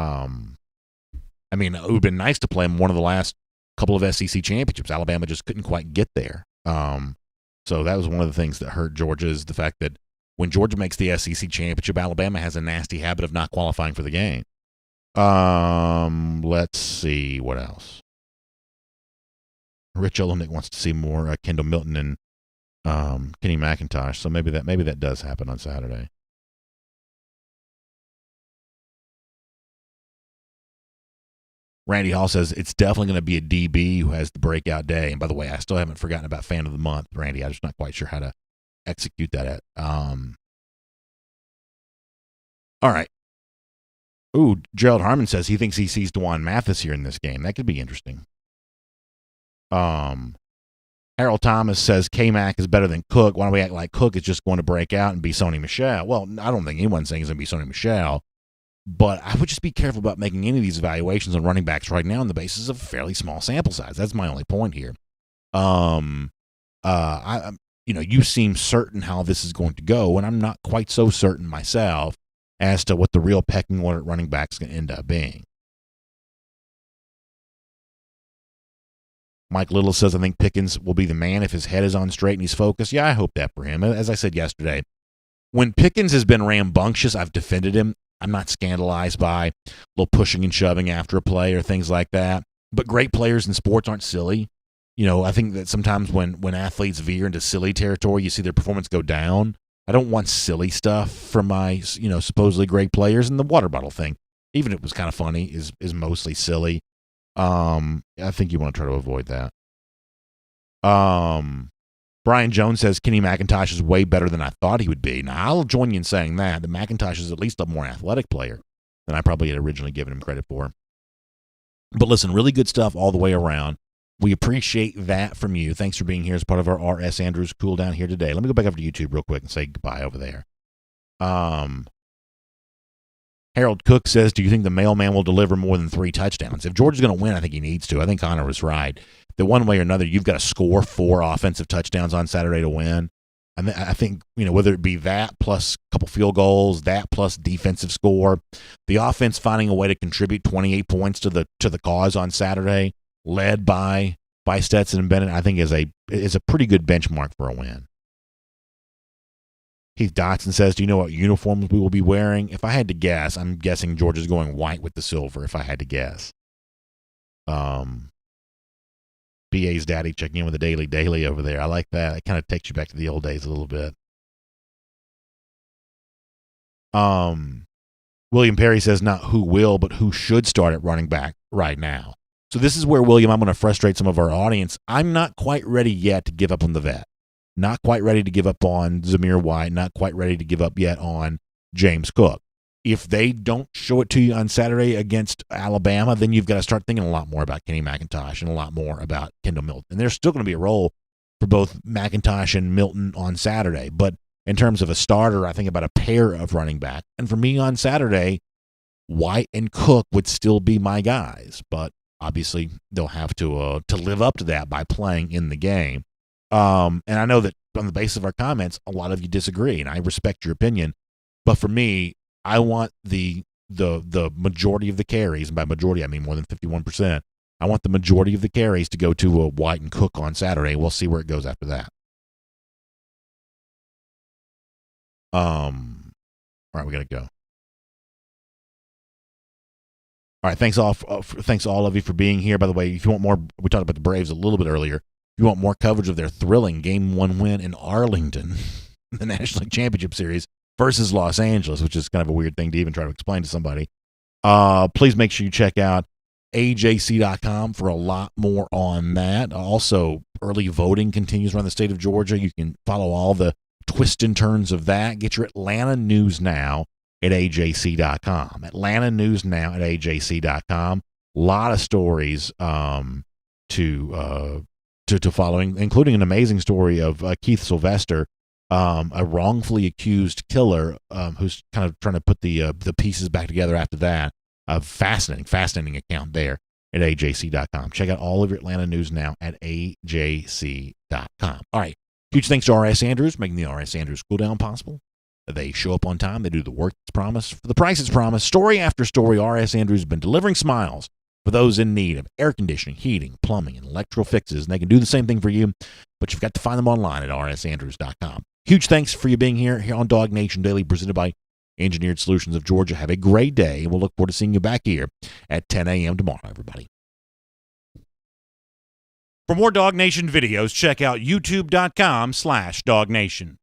would have been nice to play them one of the last couple of SEC championships. Alabama just couldn't quite get there. So that was one of the things that hurt Georgia, is the fact that when Georgia makes the SEC championship, Alabama has a nasty habit of not qualifying for the game. Let's see what else. Rich Olenick wants to see more Kendall Milton and Kenny McIntosh. So maybe that does happen on Saturday. Randy Hall says it's definitely going to be a DB who has the breakout day. And by the way, I still haven't forgotten about Fan of the Month, Randy. I'm just not quite sure how to execute that. All right. Ooh, Gerald Harmon says he thinks he sees DeJuan Mathis here in this game. That could be interesting. Harold Thomas says K-Mac is better than Cook. Why don't we act like Cook is just going to break out and be Sony Michel? Well, I don't think anyone's saying he's going to be Sony Michel. But I would just be careful about making any of these evaluations on running backs right now on the basis of a fairly small sample size. That's my only point here. You seem certain how this is going to go, and I'm not quite so certain myself as to what the real pecking order at running back is going to end up being. Mike Little says, I think Pickens will be the man if his head is on straight and he's focused. Yeah, I hope that for him. As I said yesterday, when Pickens has been rambunctious, I've defended him. I'm not scandalized by a little pushing and shoving after a play or things like that. But great players in sports aren't silly. I think that sometimes when athletes veer into silly territory, you see their performance go down. I don't want silly stuff from my, supposedly great players. And the water bottle thing, even if it was kind of funny, is mostly silly. I think you want to try to avoid that. Brian Jones says Kenny McIntosh is way better than I thought he would be. Now, I'll join you in saying that. The McIntosh is at least a more athletic player than I probably had originally given him credit for. But listen, really good stuff all the way around. We appreciate that from you. Thanks for being here as part of our R.S. Andrews cool down here today. Let me go back over to YouTube real quick and say goodbye over there. Harold Cook says, do you think the mailman will deliver more than 3 touchdowns? If Georgia's going to win, I think he needs to. I think Connor was right. That one way or another, you've got to score 4 offensive touchdowns on Saturday to win. I think, whether it be that plus a couple field goals, that plus defensive score, the offense finding a way to contribute 28 points to the cause on Saturday, led by Stetson and Bennett, I think is a pretty good benchmark for a win. Heath Dotson says, do you know what uniforms we will be wearing? If I had to guess, I'm guessing Georgia's going white with the silver, if I had to guess. BA's daddy checking in with the daily over there. I like that. It kind of takes you back to the old days a little bit. William Perry says not who will, but who should start at running back right now. So this is where, William, I'm going to frustrate some of our audience. I'm not quite ready yet to give up on the vet. Not quite ready to give up on Zamir White. Not quite ready to give up yet on James Cook. If they don't show it to you on Saturday against Alabama, then you've got to start thinking a lot more about Kenny McIntosh and a lot more about Kendall Milton. And there's still going to be a role for both McIntosh and Milton on Saturday. But in terms of a starter, I think about a pair of running back. And for me on Saturday, White and Cook would still be my guys. But obviously, they'll have to live up to that by playing in the game. And I know that on the basis of our comments, a lot of you disagree, and I respect your opinion. But for me, I want the majority of the carries, and by majority I mean more than 51%. I want the majority of the carries to go to White and Cook on Saturday. We'll see where it goes after that. All right, we gotta go. All right, thanks all of you for being here. By the way, if you want more, we talked about the Braves a little bit earlier. If you want more coverage of their thrilling Game 1 win in Arlington, the National League Championship Series versus Los Angeles, which is kind of a weird thing to even try to explain to somebody, please make sure you check out ajc.com for a lot more on that. Also, early voting continues around the state of Georgia. You can follow all the twists and turns of that. Get your Atlanta news now at ajc.com. Atlanta news now at ajc.com. A lot of stories to following, including an amazing story of Keith Sylvester, a wrongfully accused killer who's kind of trying to put the pieces back together after that. A fascinating account there at ajc.com. Check out all of your Atlanta news now at ajc.com. All right. Huge thanks to R.S. Andrews, making the R.S. Andrews Cool Down possible. They show up on time. They do the work that's promised. For the price it's promised, story after story, R.S. Andrews has been delivering smiles for those in need of air conditioning, heating, plumbing, and electrical fixes. And they can do the same thing for you, but you've got to find them online at rsandrews.com. Huge thanks for you being here on DawgNation Daily, presented by Engineered Solutions of Georgia. Have a great day, and we'll look forward to seeing you back here at 10 a.m. tomorrow, everybody. For more DawgNation videos, check out youtube.com/DawgNation.